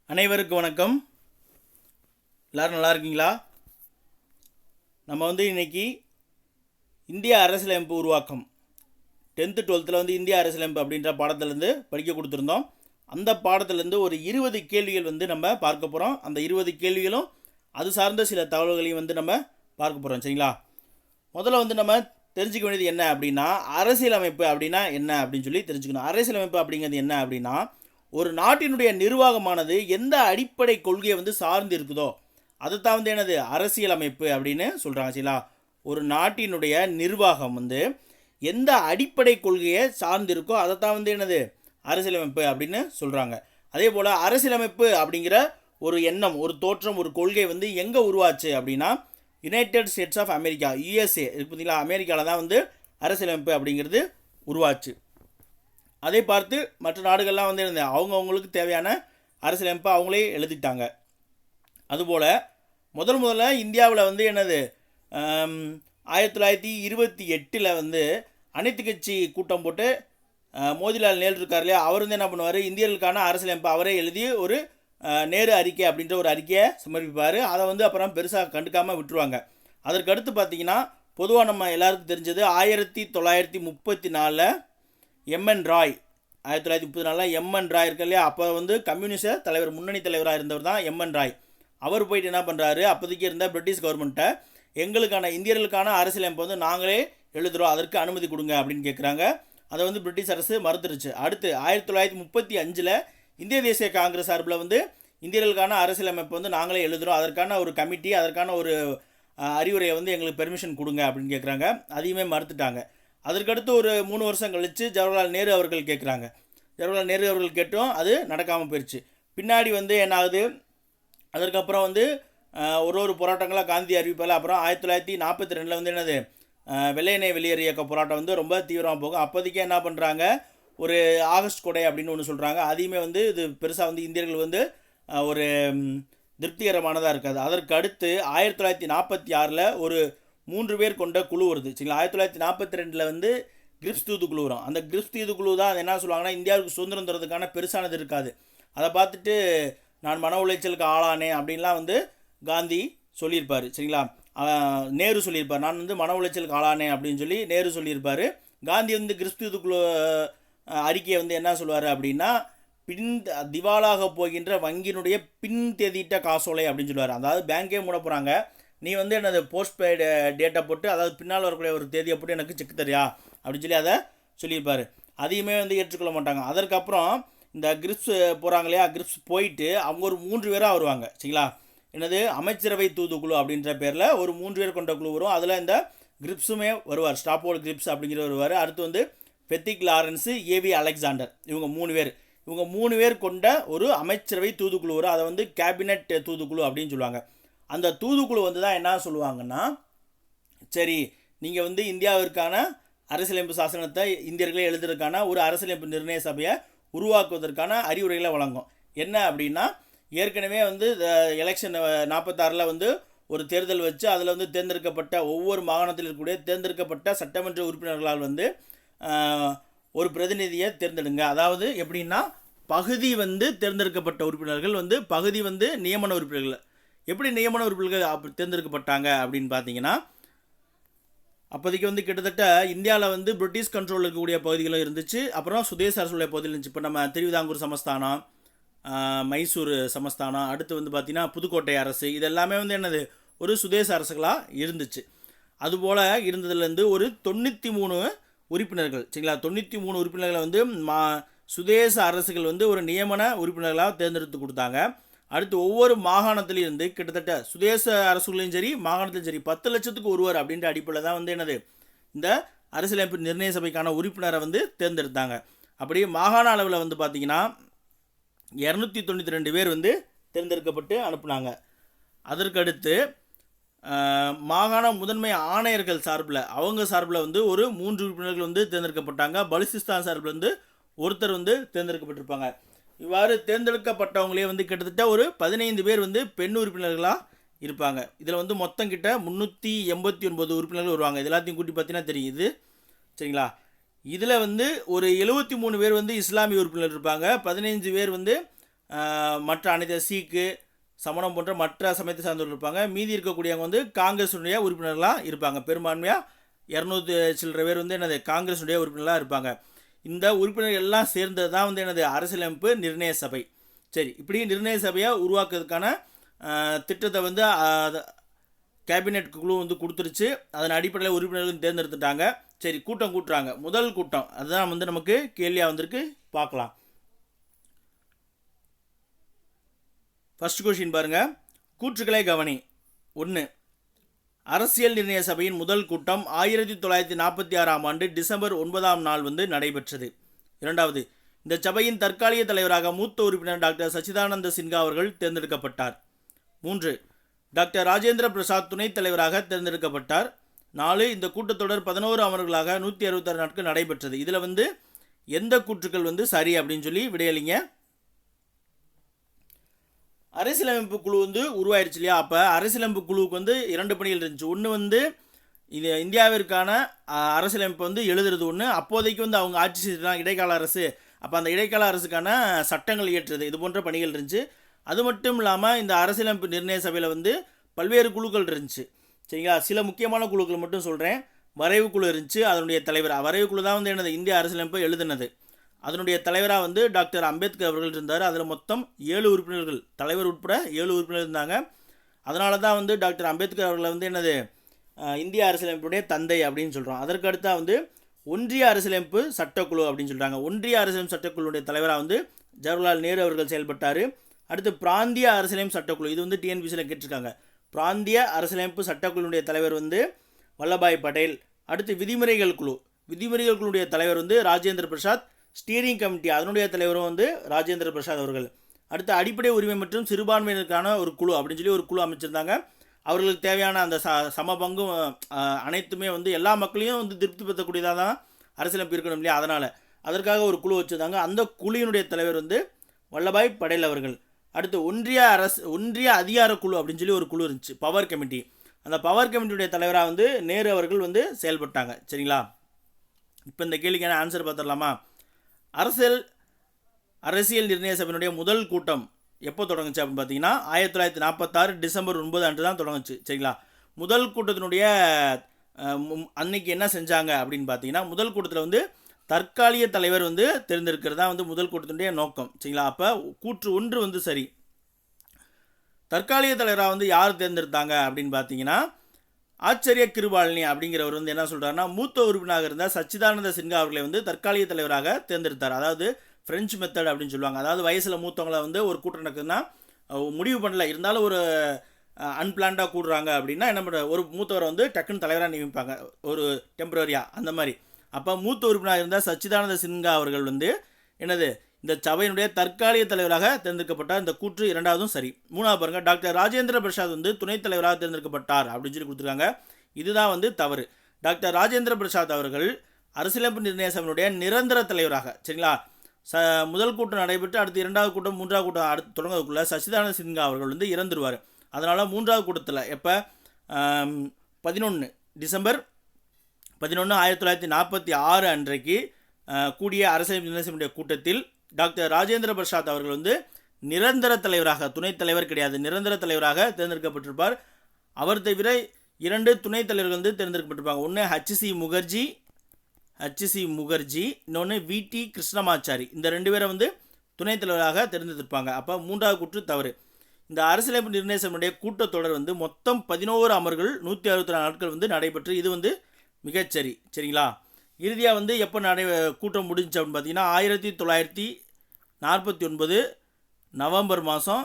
அனைவருக்கும் வணக்கம். எல்லோரும் நல்லா இருக்கீங்களா? நம்ம இன்றைக்கி இந்திய அரசியலமைப்பு உருவாக்கம் 10th 12th இந்திய அரசியலமைப்பு அப்படின்ற பாடத்திலேருந்து படிக்க கொடுத்துருந்தோம். அந்த பாடத்திலேருந்து ஒரு 20 கேள்விகள் நம்ம பார்க்க போகிறோம். அந்த 20 கேள்விகளும் அது சார்ந்த சில தகவல்களையும் நம்ம பார்க்க போகிறோம். சரிங்களா? முதல்ல நம்ம தெரிஞ்சுக்க வேண்டியது என்ன அப்படின்னா, அரசியலமைப்பு அப்படின்னா என்ன அப்படின்னு சொல்லி தெரிஞ்சுக்கணும். அரசியலமைப்பு அப்படிங்கிறது என்ன அப்படின்னா, ஒரு நாட்டினுடைய நிர்வாகமானது எந்த அடிப்படை கொள்கையை சார்ந்து இருக்குதோ அதைத்தான் என்னது அரசியலமைப்பு அப்படின்னு சொல்கிறாங்க. சரிங்களா? ஒரு நாட்டினுடைய நிர்வாகம் எந்த அடிப்படை கொள்கையை சார்ந்து இருக்கோ அதைத்தான் என்னது அரசியலமைப்பு அப்படின்னு சொல்கிறாங்க. அதே போல் அரசியலமைப்பு அப்படிங்கிற ஒரு எண்ணம், ஒரு தோற்றம், ஒரு கொள்கை எங்கே உருவாச்சு அப்படின்னா, United States of America, USA இருக்கு பார்த்தீங்களா, அமெரிக்காவில் தான் அரசியலமைப்பு அப்படிங்கிறது உருவாச்சு. அதை பார்த்து மற்ற நாடுகள்லாம் அவங்கவுங்களுக்கு தேவையான அரசியலமைப்பை அவங்களே எழுதிட்டாங்க. அதுபோல் முதல்ல இந்தியாவில் என்னது 1928 அனைத்து கட்சி கூட்டம் போட்டு மோதிலால் நேரு இருக்கார் இல்லையா, அவர் என்ன பண்ணுவார், இந்தியர்களுக்கான அரசியலமைப்பு அவரே எழுதி ஒரு நேரு அறிக்கை அப்படின்ற ஒரு அறிக்கையை சமர்ப்பிப்பார். அதை அப்புறம் பெருசாக கண்டுக்காமல் விட்டுருவாங்க. அதற்கு அடுத்து பார்த்திங்கன்னா, பொதுவாக நம்ம எல்லாருக்கும் தெரிஞ்சது 1934 எம்என் ராய், 1934 எம்என் ராய் இருக்கு இல்லையா, அப்போ கம்யூனிஸ்ட் தலைவர், முன்னணி தலைவராக இருந்தவர் தான் எம்என் ராய். அவர் போயிட்டு என்ன பண்ணுறாரு, அப்போதைக்கு இருந்த பிரிட்டிஷ் கவர்மெண்ட்டை எங்களுக்கான இந்தியர்களுக்கான அரசியலமைப்பு நாங்களே எழுதுகிறோம், அதற்கு அனுமதி கொடுங்க அப்படின்னு கேட்குறாங்க. அதை பிரிட்டிஷ் அரசு மறுத்துருச்சு. அடுத்து 1935 இந்திய தேசிய காங்கிரஸ் சார்பில் இந்தியர்களுக்கான அரசியலமைப்பு நாங்களே எழுதுகிறோம், அதற்கான ஒரு கமிட்டி, அதற்கான ஒரு அறிவுரையை எங்களுக்கு பெர்மிஷன் கொடுங்க அப்படின்னு கேட்குறாங்க. அதையுமே மறுத்துட்டாங்க. அதற்கடுத்து ஒரு 3 வருஷம் கழித்து ஜவஹர்லால் நேரு அவர்கள் கேட்குறாங்க. ஜவஹர்லால் நேரு அவர்கள் கேட்டும் அது நடக்காமல் போயிடுச்சு. பின்னாடி என்ன ஆகுது, அதற்கப்புறம் ஒரு போராட்டங்களாக காந்தி அறிவிப்பால். அப்புறம் 1942 என்னது வெள்ளையனை வெளியேறு இயக்க போராட்டம் ரொம்ப தீவிரமாக போகும். அப்போதைக்கு என்ன பண்ணுறாங்க, ஒரு ஆகஸ்ட் கொடை அப்படின்னு ஒன்று சொல்கிறாங்க. அதையுமே இது பெருசாக இந்தியர்கள் ஒரு திருப்திகரமானதாக இருக்காது. அதற்கு அடுத்து 1946 ஒரு 3 பேர் கொண்ட குழு வருது. சரிங்களா? 1942 கிரிப்ஸ் தூதுக்குழு வரும். அந்த கிரிப்ஸ் தூதுக்குழு தான் அது என்ன சொல்லுவாங்கன்னா, இந்தியாவுக்கு சுதந்திரம் தரதுக்கான பெருசானது இருக்காது. அதை பார்த்துட்டு நான் மன உளைச்சலுக்கு ஆளானேன் அப்படின்லாம் காந்தி சொல்லியிருப்பார். சரிங்களா? நேரு சொல்லியிருப்பார், நான் மன உளைச்சலுக்கு ஆளானேன் அப்படின்னு சொல்லி நேரு சொல்லியிருப்பார். காந்தி கிரிப்ஸ் தூதுக்குழு அறிக்கையை என்ன சொல்லுவார் அப்படின்னா, திவாலாக போகின்ற வங்கியினுடைய பின் தேதியிட்ட காசோலை அப்படின்னு சொல்லுவார். அதாவது பேங்கே மூட போகிறாங்க, நீ என்னது போஸ்ட் பெய்டு டேட்டா போட்டு, அதாவது பின்னால் வரக்கூடிய ஒரு தேதியை போட்டு எனக்கு செக் தரியா அப்படின்னு சொல்லி அதை சொல்லியிருப்பார். அதையுமே ஏற்றுக்கொள்ள மாட்டாங்க. அதற்கப்புறம் இந்த கிரிப்ஸ் போகிறாங்க இல்லையா, கிரிப்ஸ் போயிட்டு அவங்க ஒரு 3 பேராக வருவாங்க. சரிங்களா? என்னது அமைச்சரவை தூதுக்குழு அப்படின்ற பேரில் ஒரு 3 பேர் கொண்ட குழு வரும். அதில் இந்த கிரிப்ஸுமே வருவார், ஸ்டாப்போல் கிரிப்ஸ் அப்படிங்கிற வருவார். அடுத்து பெத்திக் லாரன்ஸு, ஏவி அலெக்சாண்டர், இவங்க 3 பேர் கொண்ட ஒரு அமைச்சரவை தூதுக்குழு வரும். அதை கேபினட் தூதுக்குழு அப்படின்னு சொல்லுவாங்க. அந்த தூதுக்குழு தான் என்ன சொல்லுவாங்கன்னா, சரி நீங்கள் இந்தியாவிற்கான அரசியலமைப்பு சாசனத்தை இந்தியர்களே எழுதுறதுக்கான ஒரு அரசியலமைப்பு நிர்ணய சபையை உருவாக்குவதற்கான அறிவுரைகளை வழங்கும். என்ன அப்படின்னா, ஏற்கனவே எலெக்ஷன் 46 ஒரு தேர்தல் வச்சு அதில் தேர்ந்தெடுக்கப்பட்ட ஒவ்வொரு மாகாணத்தில் இருக்கக்கூடிய தேர்ந்தெடுக்கப்பட்ட சட்டமன்ற உறுப்பினர்களால் ஒரு பிரதிநிதியை தேர்ந்தெடுங்க. அதாவது எப்படின்னா, பகுதி தேர்ந்தெடுக்கப்பட்ட உறுப்பினர்கள் பகுதி நியமன உறுப்பினர்கள். எப்படி நியமன உறுப்பினர்கள் தேர்ந்தெடுக்கப்பட்டாங்க அப்படின்னு பார்த்தீங்கன்னா, அப்போதைக்கு கிட்டத்தட்ட இந்தியாவில் பிரிட்டிஷ் கண்ட்ரோலில் இருக்கக்கூடிய பகுதிகளும் இருந்துச்சு, அப்புறம் சுதேச அரசுடைய பகுதியில் இருந்துச்சு. இப்போ நம்ம திருவிதாங்கூர் சமஸ்தானம், மைசூர் சமஸ்தானம், அடுத்து பார்த்திங்கன்னா புதுக்கோட்டை அரசு, இதெல்லாமே என்னது ஒரு சுதேச அரசுகளாக இருந்துச்சு. அதுபோல் இருந்ததுலேருந்து ஒரு 93 உறுப்பினர்கள், சரிங்களா, 93 உறுப்பினர்களை சுதேச அரசுகள் ஒரு நியமன உறுப்பினர்களாக தேர்ந்தெடுத்து கொடுத்தாங்க. அடுத்து ஒவ்வொரு மாகாணத்திலிருந்து கிட்டத்தட்ட சுதேச அரசுகளையும் சரி மாகாணத்திலும் சரி 10 லட்சத்துக்கு ஒருவர் அப்படின்ற அடிப்படையில் தான் என்னது இந்த அரசியலமைப்பு நிர்ணய சபைக்கான உறுப்பினரை தேர்ந்தெடுத்தாங்க. அப்படியே மாகாண அளவில் பார்த்திங்கன்னா 292 பேர் தேர்ந்தெடுக்கப்பட்டு அனுப்புனாங்க. அதற்கடுத்து மாகாண முதன்மை ஆணையர்கள் சார்பில் அவங்க சார்பில் ஒரு 3 உறுப்பினர்கள் தேர்ந்தெடுக்கப்பட்டாங்க. பலுசிஸ்தான் சார்பில் ஒருத்தர் தேர்ந்தெடுக்கப்பட்டிருப்பாங்க. இவ்வாறு தேர்ந்தெடுக்கப்பட்டவங்களே கிட்டத்தட்ட ஒரு 15 பேர் பெண் உறுப்பினர்களாக இருப்பாங்க. இதில் மொத்தம் கிட்ட 389 உறுப்பினர்கள் வருவாங்க. இது எல்லாத்தையும் கூட்டி பார்த்தீங்கன்னா தெரியுது. சரிங்களா? இதில் ஒரு 73 பேர் இஸ்லாமிய உறுப்பினர் இருப்பாங்க, 15 பேர் மற்ற அனைத்து சீக்கு சமணம் போன்ற மற்ற சமயத்தை சார்ந்தவர்கள் இருப்பாங்க. மீதி இருக்கக்கூடியவங்க வந்து காங்கிரஸுடைய உறுப்பினர்களாக இருப்பாங்க. பெரும்பான்மையாக 200 சில்லற பேர் வந்து என்னது காங்கிரஸுடைய உறுப்பினர்களாக இருப்பாங்க. இந்த உறுப்பினர்கள் எல்லாம் சேர்ந்தது தான் வந்து என்னது அரசியலமைப்பு நிர்ணய சபை. சரி, இப்படி நிர்ணய சபையை உருவாக்குறதுக்கான திட்டத்தை வந்து கேபினெட் குழு வந்து கொடுத்துருச்சு. அதன் அடிப்படையில் உறுப்பினர்கள் தேர்ந்தெடுத்துட்டாங்க. சரி, கூட்டம் கூட்டுறாங்க. முதல் கூட்டம் அதுதான் வந்து நமக்கு கேள்வியாக வந்திருக்கு, பார்க்கலாம். ஃபர்ஸ்ட் கொஸ்டின் பாருங்கள். கூற்றுக்களை கவனி. 1. அரசியல் நிர்ணய சபையின் முதல் கூட்டம் 1946ஆம் ஆண்டு டிசம்பர் 9ஆம் நாள் வந்து நடைபெற்றது. 2. இந்த சபையின் தற்காலிக தலைவராக மூத்த உறுப்பினர் டாக்டர் சச்சிதானந்த சின்ஹா அவர்கள் தேர்ந்தெடுக்கப்பட்டார். 3. டாக்டர் ராஜேந்திர பிரசாத் துணைத் தலைவராக தேர்ந்தெடுக்கப்பட்டார். 4. இந்த கூட்டத்தொடர் 11 அமர்வுகளாக 166 நாட்கள் நடைபெற்றது. இதில் வந்து எந்த கூற்றுக்கள் வந்து சரி அப்படின்னு சொல்லி விடையளிங்க. அரசியலமைப்பு குழு வந்து உருவாயிருச்சு இல்லையா? அப்போ அரசியலமைப்பு குழுவுக்கு வந்து 2 பணிகள் இருந்துச்சு. ஒன்று வந்து இது இந்தியாவிற்கான அரசியலமைப்பு வந்து எழுதுறது ஒன்று. அப்போதைக்கு வந்து அவங்க ஆட்சி செய்தான் இடைக்கால அரசு. அப்போ அந்த இடைக்கால அரசுக்கான சட்டங்கள் இயற்றுறது, இது போன்ற பணிகள் இருந்துச்சு. அது மட்டும் இல்லாமல் இந்த அரசியலமைப்பு நிர்ணய சபையில் வந்து பல்வேறு குழுக்கள் இருந்துச்சு. சரிங்களா? சில முக்கியமான குழுக்கள் மட்டும் சொல்கிறேன். வரைவு குழு இருந்துச்சு, அதனுடைய தலைவர். வரைவு குழு தான் வந்து என்னது இந்திய அரசியலமைப்பை எழுதுனது. அதனுடைய தலைவராக வந்து டாக்டர் அம்பேத்கர் அவர்கள் இருந்தார். அதில் மொத்தம் 7 உறுப்பினர்கள், தலைவர் உட்பட 7 உறுப்பினர்கள் இருந்தாங்க. அதனால தான் வந்து டாக்டர் அம்பேத்கர் அவர்களை வந்து என்னது இந்திய அரசியலமைப்புடைய தந்தை அப்படின்னு சொல்கிறோம். அதற்கு அடுத்தா வந்து ஒன்றிய அரசியலமைப்பு சட்டக்குழு அப்படின்னு சொல்கிறாங்க. ஒன்றிய அரசியலமைப்பு சட்டக்குழுடைய தலைவராக வந்து ஜவஹர்லால் நேரு அவர்கள் செயல்பட்டார். அடுத்து பிராந்திய அரசியலமைப்பு சட்டக்குழு, இது வந்து டிஎன்பிசியில் கேட்டிருக்காங்க. பிராந்திய அரசியலமைப்பு சட்டக்குழுடைய தலைவர் வந்து வல்லபாய் பட்டேல். அடுத்து விதிமுறைகள் குழு, விதிமுறைகள் குழுடைய தலைவர் வந்து ராஜேந்திர பிரசாத். ஸ்டீரிங் கமிட்டி, அதனுடைய தலைவரும் வந்து ராஜேந்திர பிரசாத் அவர்கள். அடுத்து அடிப்படை உரிமை மற்றும் சிறுபான்மையினருக்கான ஒரு குழு அப்படின்னு சொல்லி ஒரு குழு அமைச்சிருந்தாங்க. அவர்களுக்கு தேவையான அந்த சம பங்கும் அனைத்துமே வந்து எல்லா மக்களையும் வந்து திருப்திப்படுத்தக்கூடியதாக தான் அரசியலமைப்பு இருக்கணும் இல்லையா? அதனால் அதற்காக ஒரு குழு வச்சுருந்தாங்க. அந்த குழுவினுடைய தலைவர் வந்து வல்லபாய் படேல் அவர்கள். அடுத்து ஒன்றிய அதிகார குழு அப்படின்னு சொல்லி ஒரு குழு இருந்துச்சு, பவர் கமிட்டி. அந்த பவர் கமிட்டியுடைய தலைவராக வந்து நேரு அவர்கள் வந்து செயல்பட்டாங்க. சரிங்களா? இப்போ இந்த கேள்விக்கான ஆன்சர் பார்த்துடலாமா? அரசியல் நிர்ணய சபையினுடைய முதல் கூட்டம் எப்போ தொடங்குச்சு அப்படின்னு பார்த்தீங்கன்னா 1946 டிசம்பர் 9 அன்று தான் தொடங்குச்சு. சரிங்களா? முதல் கூட்டத்தினுடைய அன்னைக்கு என்ன செஞ்சாங்க அப்படின்னு பார்த்தீங்கன்னா, முதல் கூட்டத்தில் வந்து தற்காலிக தலைவர் வந்து தேர்ந்தெடுக்கிறது தான் வந்து முதல் கூட்டத்தினுடைய நோக்கம். சரிங்களா? அப்போ கூற்று 1 வந்து சரி. தற்காலிக தலைவராக வந்து யார் தேர்ந்தெடுத்தாங்க அப்படின்னு பார்த்தீங்கன்னா, ஆச்சரிய கிருபாலினி அப்படிங்கிறவர் வந்து என்ன சொல்கிறாருன்னா, மூத்த உறுப்பினராக இருந்த சச்சிதானந்த சின்ஹா அவர்களை வந்து தற்காலிக தலைவராக தேர்ந்தெடுத்தார். அதாவது ஃப்ரெஞ்சு மெத்தட் அப்படின்னு சொல்லுவாங்க. அதாவது வயசில் மூத்தவங்களை வந்து ஒரு கூட்டம் நடக்குதுன்னா முடிவு பண்ணல, இருந்தாலும் ஒரு அன்பிளான்டாக கூடுறாங்க அப்படின்னா என்ன பண்ணுற, ஒரு மூத்தவரை வந்து டக்குன்னு தலைவராக நியமிப்பாங்க ஒரு டெம்பரரியாக, அந்த மாதிரி. அப்போ மூத்த உறுப்பினராக இருந்த சச்சிதானந்த சின்ஹா அவர்கள் வந்து என்னது இந்த சபையினுடைய தற்காலிக தலைவராக தேர்ந்தெடுக்கப்பட்டார். இந்த கூற்று 2வதும் சரி. 3வது பாருங்க, டாக்டர் ராஜேந்திர பிரசாத் வந்து துணைத் தலைவராக தேர்ந்தெடுக்கப்பட்டார் அப்படின்னு சொல்லி கொடுத்துருக்காங்க. இதுதான் வந்து தவறு. டாக்டர் ராஜேந்திர பிரசாத் அவர்கள் அரசியலமைப்பு நிர்ணய சபையினுடைய நிரந்தர தலைவராக, சரிங்களா, முதல் கூட்டம் நடைபெற்று அடுத்து 2வது கூட்டம் 3வது கூட்டம் அடுத்து தொடங்குறதுக்குள்ள சச்சிதானந்த சின்ஹா அவர்கள் வந்து இறந்துருவார். அதனால் 3வது கூட்டத்தில் எப்போ 11 டிசம்பர் 11 1946 அன்றைக்கு கூடிய அரசியல் நிர்ணய சபையுடைய கூட்டத்தில் டாக்டர் ராஜேந்திர பிரசாத் அவர்கள் வந்து நிரந்தர தலைவராக, துணைத் தலைவர் கிடையாது, நிரந்தர தலைவராக தேர்ந்தெடுக்கப்பட்டிருப்பார். அவர் தவிர 2 துணைத் தலைவர்கள் வந்து தேர்ந்தெடுக்கப்பட்டிருப்பாங்க. ஒன்று ஹச்சி முகர்ஜி, இன்னொன்று விடி கிருஷ்ணமாச்சாரி. இந்த 2 பேரை வந்து துணைத் தலைவராக தேர்ந்தெடுத்திருப்பாங்க. அப்போ 3வது கூற்று தவறு. இந்த அரசியலமைப்பு நிர்ணய சபையுடைய கூட்டத்தொடர் வந்து மொத்தம் 11 அமர்கள் 164 நாட்கள் வந்து நடைபெற்று, இது வந்து மிகச்சரி. சரிங்களா? இறுதியாக வந்து எப்போ கூட்டம் முடிஞ்சு அப்படின்னு பார்த்தீங்கன்னா 1949 நவம்பர் மாதம்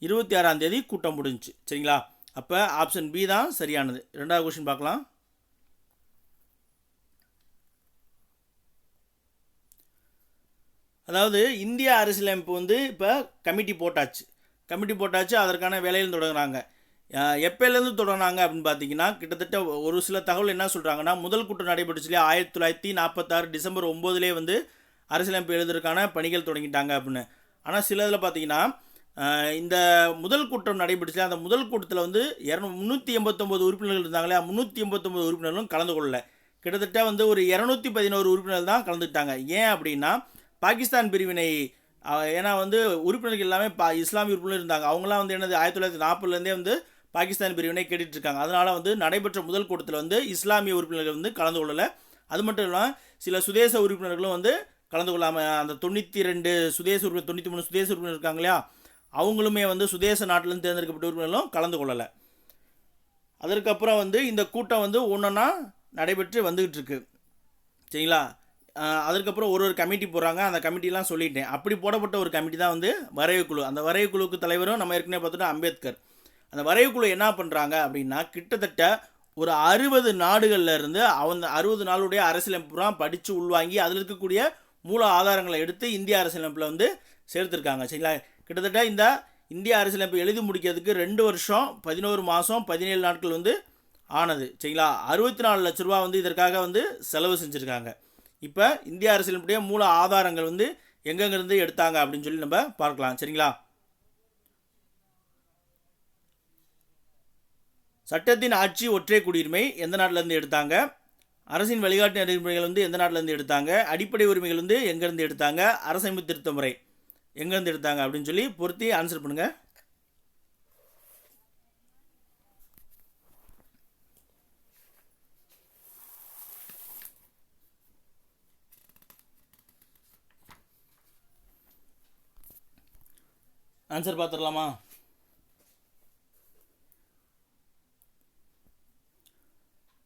26ஆம் தேதி கூட்டம் முடிஞ்சிச்சு. சரிங்களா? அப்போ ஆப்ஷன் பி தான் சரியானது. 2வது கொஸ்டின் பார்க்கலாம். அதாவது இந்திய அரசியலமைப்பு வந்து இப்போ கமிட்டி போட்டாச்சு, அதற்கான வேலையில் தொடங்குறாங்க. எப்போலேருந்து தொடங்கினாங்க அப்படின்னு பார்த்தீங்கன்னா, கிட்டத்தட்ட ஒரு சில தகவல் என்ன சொல்கிறாங்கன்னா, முதல் கூட்டம் நடைபெற்றுச்சுலேயே 1946 டிசம்பர் 9 வந்து அரசியலமைப்பு எழுதுறதுக்கான பணிகள் தொடங்கிட்டாங்க அப்படின்னு. ஆனால் சில இதில் பார்த்தீங்கன்னா, இந்த முதல் கூட்டம் நடைபெற்றுச்சுல, அந்த முதல் கூட்டத்தில் வந்து 389 உறுப்பினர்கள் இருந்தாங்களே, 389 உறுப்பினர்களும் கலந்து கொள்ளலை. கிட்டத்தட்ட வந்து ஒரு 211 உறுப்பினர்கள் தான் கலந்துக்கிட்டாங்க. ஏன் அப்படின்னா, பாகிஸ்தான் பிரிவினை ஏன்னா வந்து உறுப்பினர்கள் எல்லாமே இஸ்லாமிய உறுப்பினர் இருந்தாங்க. அவங்களாம் வந்து என்னது 1940லேருந்தே வந்து பாகிஸ்தான் பிரிவினை கேட்டுட்டு இருக்காங்க. அதனால் வந்து நடைபெற்ற முதல் கூட்டத்தில் வந்து இஸ்லாமிய உறுப்பினர்கள் வந்து கலந்து கொள்ளலை. அது மட்டும் இல்லாமல் சில சுதேச உறுப்பினர்களும் வந்து கலந்து கொள்ளாமல் அந்த 92 சுதேச உறுப்பினர் 93 சுதேச உறுப்பினர் இருக்காங்க இல்லையா, அவங்களுமே வந்து சுதேச நாட்டிலேருந்து தேர்ந்தெடுக்கப்பட்ட உறுப்பினர்களும் கலந்து கொள்ளலை. அதற்கப்புறம் வந்து இந்த கூட்டம் வந்து ஒன்றா நடைபெற்று வந்துக்கிட்டு இருக்கு. சரிங்களா? அதற்கப்புறம் ஒரு கமிட்டி போடுறாங்க. அந்த கமிட்டிலாம் சொல்லிட்டேன். அப்படி போடப்பட்ட ஒரு கமிட்டி தான் வந்து வரைவுக்குழு. அந்த வரைவுக்குழுவுக்கு தலைவரும் நம்ம ஏற்கனவே பார்த்துட்டோம், அம்பேத்கர். அந்த வரைவுக்குழு என்ன பண்ணுறாங்க அப்படின்னா, கிட்டத்தட்ட ஒரு 60 நாடுகளில் இருந்து அந்த 60 நாளுடைய அரசியலமைப்புலாம் படித்து உள்வாங்கி அதில் இருக்கக்கூடிய மூல ஆதாரங்களை எடுத்து இந்திய அரசியலமைப்பில் வந்து சேர்த்துருக்காங்க. சரிங்களா? கிட்டத்தட்ட இந்த இந்திய அரசியலமைப்பு எழுதி முடிக்கிறதுக்கு 2 வருஷம் 11 மாதம் 17 நாட்கள் வந்து ஆனது. சரிங்களா? 64 லட்ச ரூபா வந்து இதற்காக வந்து செலவு செஞ்சுருக்காங்க. இப்போ இந்திய அரசியலமைப்புடைய மூல ஆதாரங்கள் வந்து எங்கெங்கிருந்து எடுத்தாங்க அப்படின்னு சொல்லி நம்ம பார்க்கலாம். சரிங்களா? சட்டத்தின் ஆட்சி ஒற்றை குடியுரிமை எந்த நாட்டிலேருந்து எடுத்தாங்க, அரசின் வழிகாட்டு நெறிமுறைகள் வந்து எந்த நாட்டிலேருந்து எடுத்தாங்க, அடிப்படை உரிமைகள் வந்து எங்கேருந்து எடுத்தாங்க, அரசமைப்பு திருத்த முறை எங்கேருந்து எடுத்தாங்க அப்படின்னு சொல்லி பொருத்தி ஆன்சர் பண்ணுங்கள். ஆன்சர் பார்த்துடலாமா?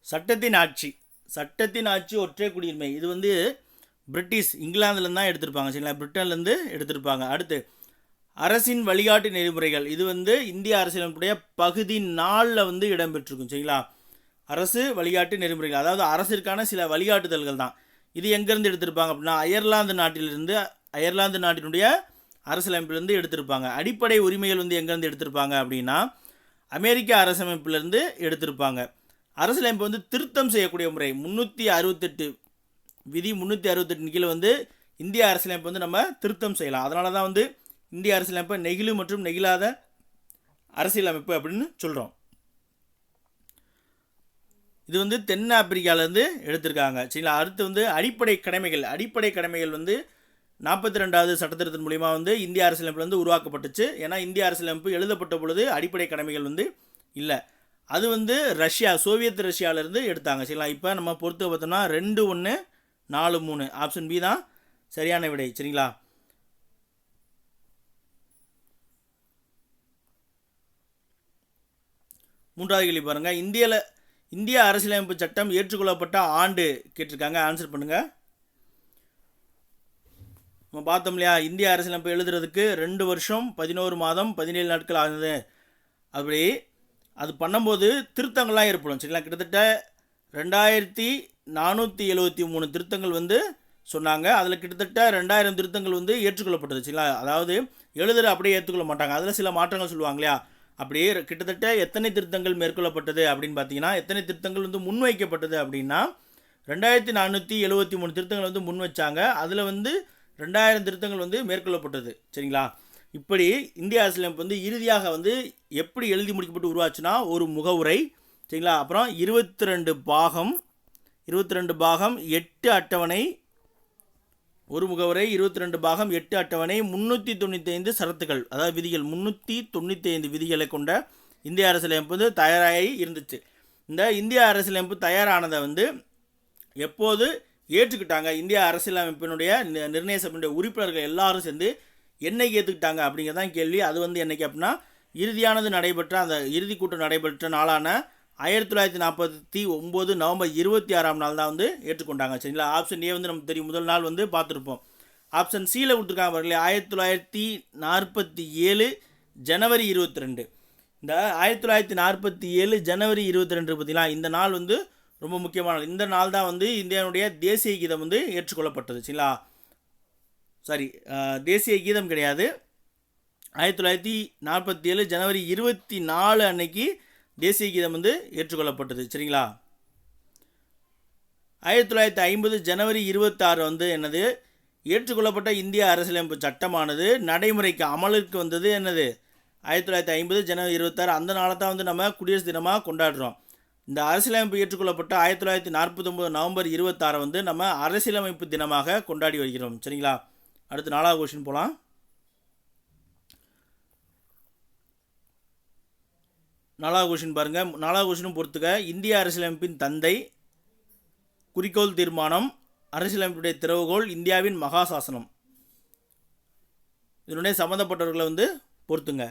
சட்டத்தின் ஆட்சி ஒற்றை குடியுரிமை இது வந்து பிரிட்டிஷ் இங்கிலாந்துலேருந்து தான் எடுத்திருப்பாங்க. சரிங்களா? பிரிட்டன்லேருந்து எடுத்திருப்பாங்க. அடுத்து அரசின் வழிகாட்டு நெறிமுறைகள் இது வந்து இந்திய அரசியலமைப்புடைய பகுதி 4 வந்து இடம்பெற்றிருக்கும். சரிங்களா? அரசு வழிகாட்டு நெறிமுறைகள், அதாவது அரசிற்கான சில வழிகாட்டுதல்கள் தான். இது எங்கேருந்து எடுத்திருப்பாங்க அப்படின்னா அயர்லாந்து நாட்டினுடைய அரசியலமைப்பிலிருந்து எடுத்திருப்பாங்க. அடிப்படை உரிமைகள் வந்து எங்கேருந்து எடுத்திருப்பாங்க அப்படின்னா அமெரிக்க அரசமைப்பிலிருந்து எடுத்திருப்பாங்க. அரசியலமைப்பு வந்து திருத்தம் செய்யக்கூடிய முறை 368 விதி 368 கீழே வந்து இந்திய அரசியலமைப்பு வந்து நம்ம திருத்தம் செய்யலாம். அதனால தான் வந்து இந்திய அரசியலமைப்பை நெகிழு மற்றும் நெகிழாத அரசியலமைப்பு அப்படின்னு சொல்கிறோம். இது வந்து தென் ஆப்பிரிக்காவிலேருந்து எடுத்திருக்காங்க. சரிங்களா? அடுத்து வந்து அடிப்படை கடமைகள் வந்து 42வது சட்டத்திருத்தத்தின் மூலிமா வந்து இந்திய அரசியலமைப்பு வந்து உருவாக்கப்பட்டுச்சு. ஏன்னா இந்திய அரசியலமைப்பு எழுதப்பட்ட பொழுது அடிப்படை கடமைகள் வந்து இல்லை. அது வந்து சோவியத் ரஷ்யாவிலேருந்து எடுத்தாங்க. சரிங்களா? இப்போ நம்ம பொறுத்து பார்த்தோம்னா 2-1-4-3 ஆப்ஷன் பி தான் சரியான விடை. சரிங்களா? மூன்றாவது கேள்வி பாருங்கள். இந்திய அரசியலமைப்பு சட்டம் ஏற்றுக்கொள்ளப்பட்ட ஆண்டு கேட்டிருக்காங்க. ஆன்சர் பண்ணுங்கள். நம்ம பார்த்தோம் இல்லையா, இந்திய அரசியலமைப்பு எழுதுறதுக்கு 2 வருஷம் 11 மாதம் 17 நாட்கள் ஆகுது. அப்படி அது பண்ணும்போது திருத்தங்கள்லாம் ஏற்படும். சரிங்களா? கிட்டத்தட்ட 2473 திருத்தங்கள் வந்து சொன்னாங்க. அதில் கிட்டத்தட்ட 2000 திருத்தங்கள் வந்து ஏற்றுக்கொள்ளப்பட்டது. சரிங்களா? அதாவது எழுதுகிற அப்படியே ஏற்றுக்கொள்ள மாட்டாங்க, அதில் சில மாற்றங்கள் சொல்லுவாங்க இல்லையா, அப்படியே கிட்டத்தட்ட எத்தனை திருத்தங்கள் மேற்கொள்ளப்பட்டது அப்படின்னு பார்த்தீங்கன்னா, எத்தனை திருத்தங்கள் வந்து முன்வைக்கப்பட்டது அப்படின்னா 2473 திருத்தங்கள் வந்து முன் வச்சாங்க. அதில் வந்து 2000 திருத்தங்கள் வந்து மேற்கொள்ளப்பட்டது. சரிங்களா? இப்படி இந்திய அரசியலமைப்பு வந்து இறுதியாக வந்து எப்படி எழுதி முடிக்கப்பட்டு உருவாச்சுன்னா ஒரு முகவுரை. சரிங்களா? அப்புறம் 22 பாகம் 8 அட்டவணை, ஒரு முகவுரை 22 பாகம் 8 அட்டவணை 395 சரத்துக்கள், அதாவது விதிகள் 395 விதிகளை கொண்ட இந்திய அரசியலமைப்பு வந்து தயாராகி இருந்துச்சு. இந்த இந்திய அரசியலமைப்பு தயாரானதை வந்து எப்போது ஏற்றுக்கிட்டாங்க, இந்திய அரசியலமைப்பினுடைய நிர்ணய சபையினுடைய உறுப்பினர்கள் எல்லாரும் சேர்ந்து என்னைக்கு ஏற்றுக்கிட்டாங்க அப்படிங்கிறதான் கேள்வி. அது வந்து என்னைக்கு அப்படின்னா இறுதியானது நடைபெற்ற அந்த இறுதி கூட்டம் நடைபெற்ற நாளான 1949 நவம்பர் 26ஆம் நாள் தான் வந்து ஏற்றுக்கொண்டாங்க. சரிங்களா? ஆப்ஷன் ஏ வந்து நமக்கு தெரியும், முதல் நாள் வந்து பார்த்துருப்போம். ஆப்ஷன் சியில் கொடுத்துருக்காங்க பாருங்களே, 1947 ஜனவரி 22. இந்த 1947 ஜனவரி 22 பார்த்தீங்களா, இந்த நாள் வந்து ரொம்ப முக்கியமான. இந்த நாள் தான் வந்து இந்தியாவுடைய தேசிய கீதம் வந்து ஏற்றுக்கொள்ளப்பட்டது. சரிங்களா? தேசிய கீதம் கிடையாது. 1947 ஜனவரி 24 அன்னைக்கு தேசிய கீதம் வந்து ஏற்றுக்கொள்ளப்பட்டது. சரிங்களா? 1950 ஜனவரி 26 வந்து என்னது ஏற்றுக்கொள்ளப்பட்ட இந்திய அரசியலமைப்பு சட்டமானது நடைமுறைக்கு அமலுக்கு வந்தது என்னது 1950 ஜனவரி 26. அந்த நாளை தான் வந்து நம்ம குடியரசு தினமாக கொண்டாடுறோம். இந்த அரசியலமைப்பு ஏற்றுக்கொள்ளப்பட்ட 1949 நவம்பர் 26 வந்து நம்ம அரசியலமைப்பு தினமாக கொண்டாடி வருகிறோம். சரிங்களா? அடுத்து 4வது கொஸ்டின் போகலாம். 4வது கொஷின் பாருங்கள். 4வது கொஷினும் பொறுத்துக்க. இந்திய அரசியலமைப்பின் தந்தை, குறிக்கோள் தீர்மானம், அரசியலமைப்புடைய திறவுகோல், இந்தியாவின் மகாசாசனம். இதனுடைய சம்மந்தப்பட்டவர்களை பொறுத்துங்க.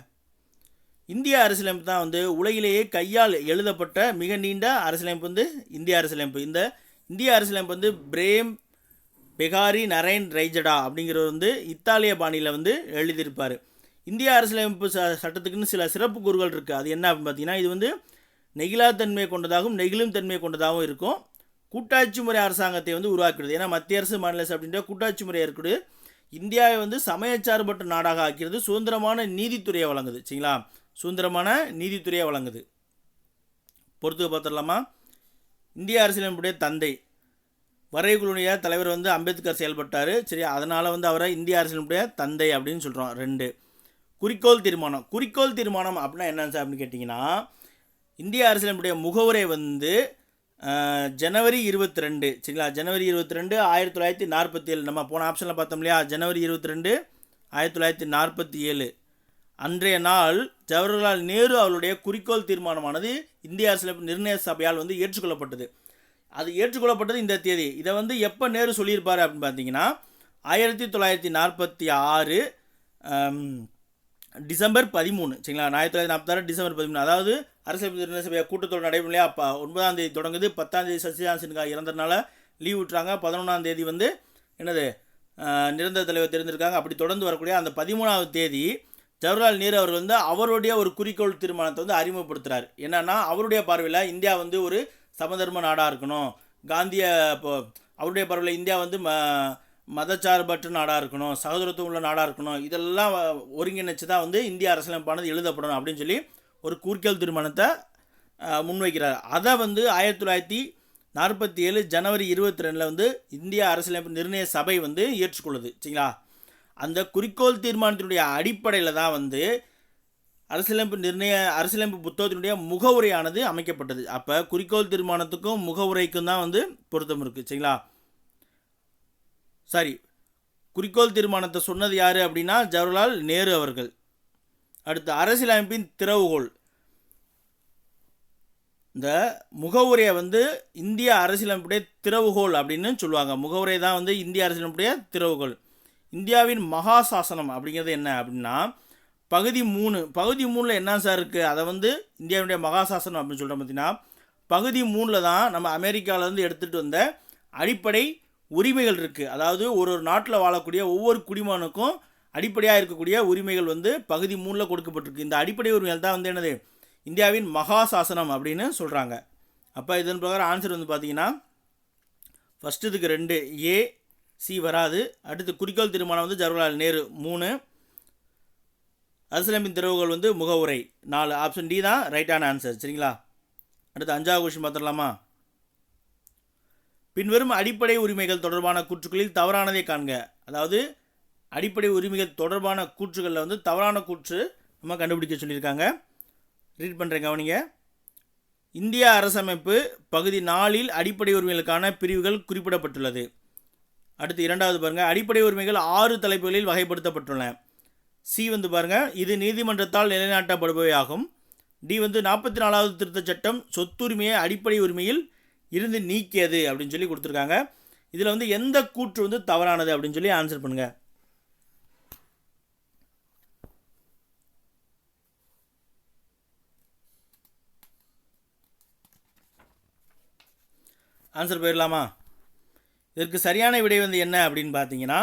இந்திய அரசியலமைப்பு தான் உலகிலேயே கையால் எழுதப்பட்ட மிக நீண்ட அரசியலமைப்பு இந்திய அரசியலமைப்பு. இந்த இந்திய அரசியலமைப்பு பிரேம் பெகாரி நரேன் ரைஜடா அப்படிங்கிறவர் இத்தாலிய பாணியில் எழுதியிருப்பார். இந்திய அரசியலமைப்பு சட்டத்துக்குன்னு சில சிறப்பு கூறுகள் இருக்குது. அது என்ன அப்படின்னு பார்த்தீங்கன்னா, இது நெகிழாத்தன்மை கொண்டதாகவும் நெகிழும் தன்மை கொண்டதாகவும் இருக்கும். கூட்டாட்சி முறை அரசாங்கத்தை உருவாக்கிடுது. ஏன்னா மத்திய அரசு மாநில அரசு அப்படின்ற கூட்டாட்சி முறை இருக்குது. இந்தியாவை சமயச்சார்பற்ற நாடாக ஆக்கிறது. சுதந்திரமான நீதித்துறையை வழங்குது. சரிங்களா, சுதந்திரமான நீதித்துறையை வழங்குது. பொறுத்துக்க பார்த்துடலாமா. இந்திய அரசியலமைப்புடைய தந்தை வரைகுழுடைய தலைவர் அம்பேத்கர் செயல்பட்டார். சரி, அதனால் அவரை இந்திய அரசியலமைப்புடைய தந்தை அப்படின்னு சொல்கிறோம். 2 குறிக்கோள் தீர்மானம். குறிக்கோள் தீர்மானம் அப்படின்னா என்னன்னு சார் அப்படின்னு கேட்டிங்கன்னா, இந்திய அரசியலமைப்புடைய முகவுரை ஜனவரி 22, சரிங்களா, ஜனவரி 22, 1947. நம்ம போன ஆப்ஷனில் பார்த்தோம் இல்லையா, ஜனவரி 22, 1947 அன்றைய நாள் ஜவஹர்லால் நேரு அவருடைய குறிக்கோள் தீர்மானமானது இந்திய அரசியலமைப்பு நிர்ணய சபையால் ஏற்றுக்கொள்ளப்பட்டது. அது ஏற்றுக்கொள்ளப்பட்டது இந்த தேதி. இதை எப்போ நேரு சொல்லியிருப்பார் அப்படின்னு பார்த்தீங்கன்னா, 1946 டிசம்பர் 13, சரிங்களா, 1946 டிசம்பர் 13. அதாவது அரசியலமைப்பு நிர்ணய சபை கூட்டத்தொடர் நடைபெறும் இல்லையா, 9ஆம் தேதி தொடங்குது. 10ஆம் தேதி சசிகாந்த் சின்ஹா இறந்ததுனால லீவ் விட்டுறாங்க. 11ஆம் தேதி என்னது நிரந்தர தலைவர் தேர்ந்தெடுக்காங்க. அப்படி தொடர்ந்து வரக்கூடிய அந்த 13ஆவது தேதி ஜவஹர்லால் நேரு அவர்கள் அவருடைய ஒரு குறிக்கோள் தீர்மானத்தை அறிமுகப்படுத்துகிறார். என்னன்னா, அவருடைய பார்வையில் இந்தியா ஒரு சமதர்ம நாடாக இருக்கணும். காந்திய அவருடைய பார்வையில் இந்தியா மதச்சார்பற்ற நாடாக இருக்கணும், சகோதரத்துவம் உள்ள நாடாக இருக்கணும். இதெல்லாம் ஒருங்கிணைச்சு தான் இந்திய அரசியலமைப்பானது எழுதப்படணும் அப்படின்னு சொல்லி ஒரு குறிக்கோள் தீர்மானத்தை முன்வைக்கிறார். அதை 1947 ஜனவரி 22 இந்திய அரசியலமைப்பு நிர்ணய சபை ஏற்றுக்கொள்ளுது. சரிங்களா, அந்த குறிக்கோள் தீர்மானத்தினுடைய அடிப்படையில் தான் அரசியலமைப்பு புத்தகத்தினுடைய முகவுரையானது அமைக்கப்பட்டது. அப்போ குறிக்கோள் தீர்மானத்துக்கும் முகவுரைக்கும் தான் பொருத்தம் இருக்குது. சரிங்களா, சரி, குறிக்கோள் தீர்மானத்தை சொன்னது யார் அப்படின்னா ஜவஹர்லால் நேரு அவர்கள். அடுத்து அரசியலமைப்பின் திறவுகோல். இந்த முகவுரையை இந்திய அரசியலமைப்புடைய திறவுகோல் அப்படின்னு சொல்லுவாங்க. முகவுரை தான் இந்திய அரசியலமைப்புடைய திறவுகோல். இந்தியாவின் மகாசாசனம் அப்படிங்கிறது என்ன அப்படின்னா பகுதி 3. பகுதி 3 என்ன சார் இருக்குது, அதை இந்தியாவுடைய மகாசாசனம் அப்படின்னு சொல்கிறோம். பார்த்தீங்கன்னா பகுதி 3 தான் நம்ம அமெரிக்காவிலேருந்து எடுத்துகிட்டு வந்த அடிப்படை உரிமைகள் இருக்குது. அதாவது ஒரு நாட்டில் வாழக்கூடிய ஒவ்வொரு குடிமகனுக்கும் அடிப்படையாக இருக்கக்கூடிய உரிமைகள் பகுதி 3 கொடுக்கப்பட்டிருக்கு. இந்த அடிப்படை உரிமைகள் தான் என்னது இந்தியாவின் மகாசாசனம் அப்படின்னு சொல்கிறாங்க. அப்போ இதன் பிரகாரம் ஆன்சர் பார்த்தீங்கன்னா ஃபஸ்ட்டு இதுக்கு 2 A C வராது. அடுத்து குறிக்கோள் தீர்மானம் ஜவஹர்லால் நேரு 3, அரசியலமைப்பின் திறவுகோல் முகவுரை 4. ஆப்ஷன் டி தான் ரைட்டான ஆன்சர். சரிங்களா, அடுத்து 5வது கொஸ்டின் பார்த்துடலாமா. பின்வரும் அடிப்படை உரிமைகள் தொடர்பான கூற்றுகளில் தவறானதை காண்க. அதாவது அடிப்படை உரிமைகள் தொடர்பான கூற்றுகளில் தவறான கூற்று நம்ம கண்டுபிடிக்க சொல்லியிருக்காங்க. ரீட் பண்ணுறேன், கவனிங்க. இந்திய அரசமைப்பு பகுதி 4 அடிப்படை உரிமைகளுக்கான பிரிவுகள் குறிப்பிடப்பட்டுள்ளது. அடுத்து 2வது பாருங்கள், அடிப்படை உரிமைகள் 6 தலைப்புகளில் வகைப்படுத்தப்பட்டுள்ளன. சி பாருங்கள், இது நீதிமன்றத்தால் நிலைநாட்டப்படுபவை ஆகும். டி 44வது திருத்தச் சட்டம் சொத்துரிமையை அடிப்படை உரிமையில் இருந்து நீக்கியது அப்படின்னு சொல்லி கொடுத்துருக்காங்க. இதில் எந்த கூற்று தவறானது அப்படின்னு சொல்லி ஆன்சர் பண்ணுங்கள். ஆன்சர் போயிடலாமா. இதற்கு சரியான விடை என்ன அப்படின்னு பார்த்தீங்கன்னா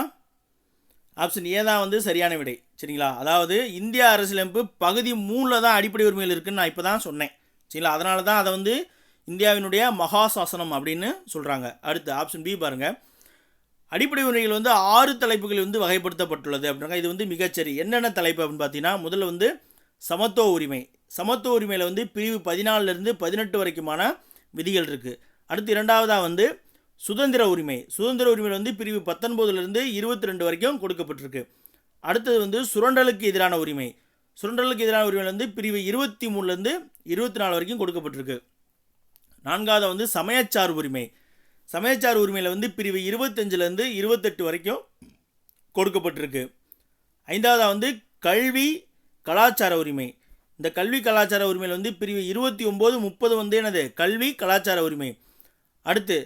ஆப்ஷன் ஏ தான் சரியான விடை. சரிங்களா, அதாவது இந்திய அரசியலமைப்பு பகுதி 3 தான் அடிப்படை உரிமைகள் இருக்குதுன்னு நான் இப்போ தான் சொன்னேன். சரிங்களா, அதனால தான் அதை இந்தியாவினுடைய மகாசாசனம் அப்படின்னு சொல்கிறாங்க. அடுத்து ஆப்ஷன் பி பாருங்கள், அடிப்படை உரிமைகள் 6 தலைப்புகள் வகைப்படுத்தப்பட்டுள்ளது அப்படின்னா இது மிகச்சரி. என்னென்ன தலைப்பு அப்படின்னு பார்த்தீங்கன்னா முதல்ல சமத்துவ உரிமை. சமத்துவ உரிமையில் பிரிவு 14 to 18 வரைக்குமான விதிகள் இருக்குது. அடுத்து 2வதாக சுதந்திர உரிமை. சுதந்திர உரிமையில் பிரிவு 19 to 22 வரைக்கும் கொடுக்கப்பட்டிருக்கு. அடுத்தது சுரண்டலுக்கு எதிரான உரிமை. சுரண்டலுக்கு எதிரான உரிமையில் பிரிவு 23 to 24 வரைக்கும் கொடுக்கப்பட்டிருக்கு. 4வது சமயச்சார் உரிமை. சமயச்சார் உரிமையில் பிரிவு 25 to 28 வரைக்கும் கொடுக்கப்பட்டிருக்கு. 5வது கல்வி கலாச்சார உரிமை. இந்த கல்வி கலாச்சார உரிமையில் வந்து பிரிவு 29, 30 வந்து என்னது கல்வி கலாச்சார உரிமை. அடுத்து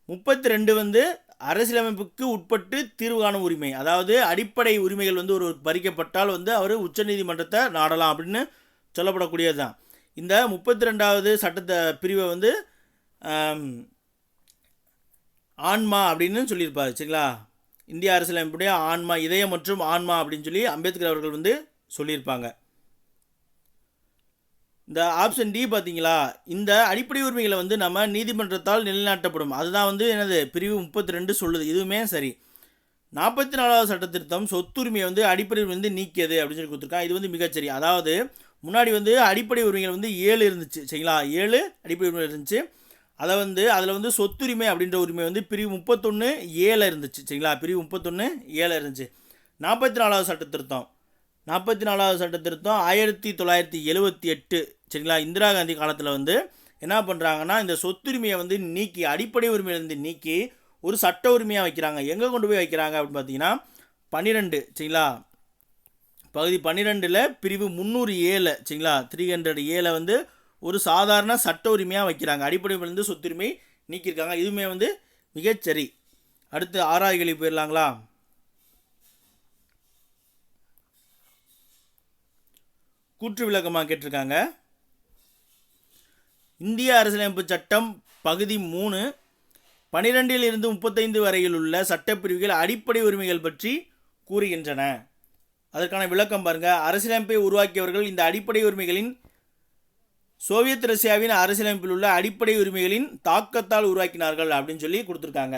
32 வந்து அரசியலமைப்புக்கு உட்பட்டு தீர்வு காணும் உரிமை. அதாவது அடிப்படை உரிமைகள் வந்து ஒரு பறிக்கப்பட்டால் வந்து அவர் உச்சநீதிமன்றத்தை நாடலாம் அப்படின்னு சொல்லப்படக்கூடியது தான். இந்த 32வது சட்டத்தை பிரிவை வந்து ஆன்மா அப்படின்னு சொல்லியிருப்பார். சரிங்களா, இந்திய அரசியலமைப்புடைய ஆன்மா, இதயம் மற்றும் ஆன்மா அப்படின்னு சொல்லி அம்பேத்கர் அவர்கள் வந்து சொல்லியிருப்பாங்க. இந்த ஆப்ஷன் டி பார்த்தீங்களா, இந்த அடிப்படை உரிமைகளை வந்து நம்ம நீதிமன்றத்தால் நிலைநாட்டப்படும், அதுதான் வந்து என்னது பிரிவு 32 சொல்லுது. இதுவுமே சரி. 44வது சட்ட திருத்தம் சொத்துரிமையை வந்து அடிப்படை வந்து நீக்கியது அப்படின்னு சொல்லி கொடுத்துருக்காங்க. இது வந்து மிகச்சரி. அதாவது முன்னாடி வந்து அடிப்படை உரிமைகள் வந்து 7 இருந்துச்சு. சரிங்களா, 7 அடிப்படை உரிமைகள் இருந்துச்சு. அதில் வந்து சொத்துரிமை அப்படின்ற உரிமை வந்து பிரிவு 31(a) இருந்துச்சு. சரிங்களா, பிரிவு 31(a) இருந்துச்சு. 44வது சட்ட திருத்தம் 1978. சரிங்களா, இந்திரா காந்தி காலத்தில் வந்து என்ன பண்ணுறாங்கன்னா, இந்த சொத்துரிமையை வந்து நீக்கி அடிப்படை உரிமையிலேருந்து நீக்கி ஒரு சட்ட உரிமையாக வைக்கிறாங்க. எங்கே கொண்டு போய் வைக்கிறாங்க அப்படின்னு பார்த்தீங்கன்னா 12. சரிங்களா, பகுதி 12ல் பிரிவு 307. சரிங்களா, 300(a) வந்து ஒரு சாதாரண சட்ட உரிமையாக வைக்கிறாங்க. அடிப்படை உரிமையிலேருந்து சொத்துரிமை நீக்கியிருக்காங்க. இதுவுமே வந்து மிகச்சரி. அடுத்து 6வது கேள்வி போயிடலாங்களா. கூற்று விளக்கமாக கேட்டிருக்காங்க. இந்திய அரசியலமைப்பு சட்டம் பகுதி 3 12 to 35 வரையில் உள்ள சட்டப்பிரிவுகள் அடிப்படை உரிமைகள் பற்றி கூறுகின்றன. அதற்கான விளக்கம் பாருங்க. அரசியலமைப்பை உருவாக்கியவர்கள் இந்த அடிப்படை உரிமைகளின் சோவியத் ரஷ்யாவின் அரசியலமைப்பில் உள்ள அடிப்படை உரிமைகளின் தாக்கத்தால் உருவாக்கினார்கள் அப்படின்னு சொல்லி கொடுத்துருக்காங்க.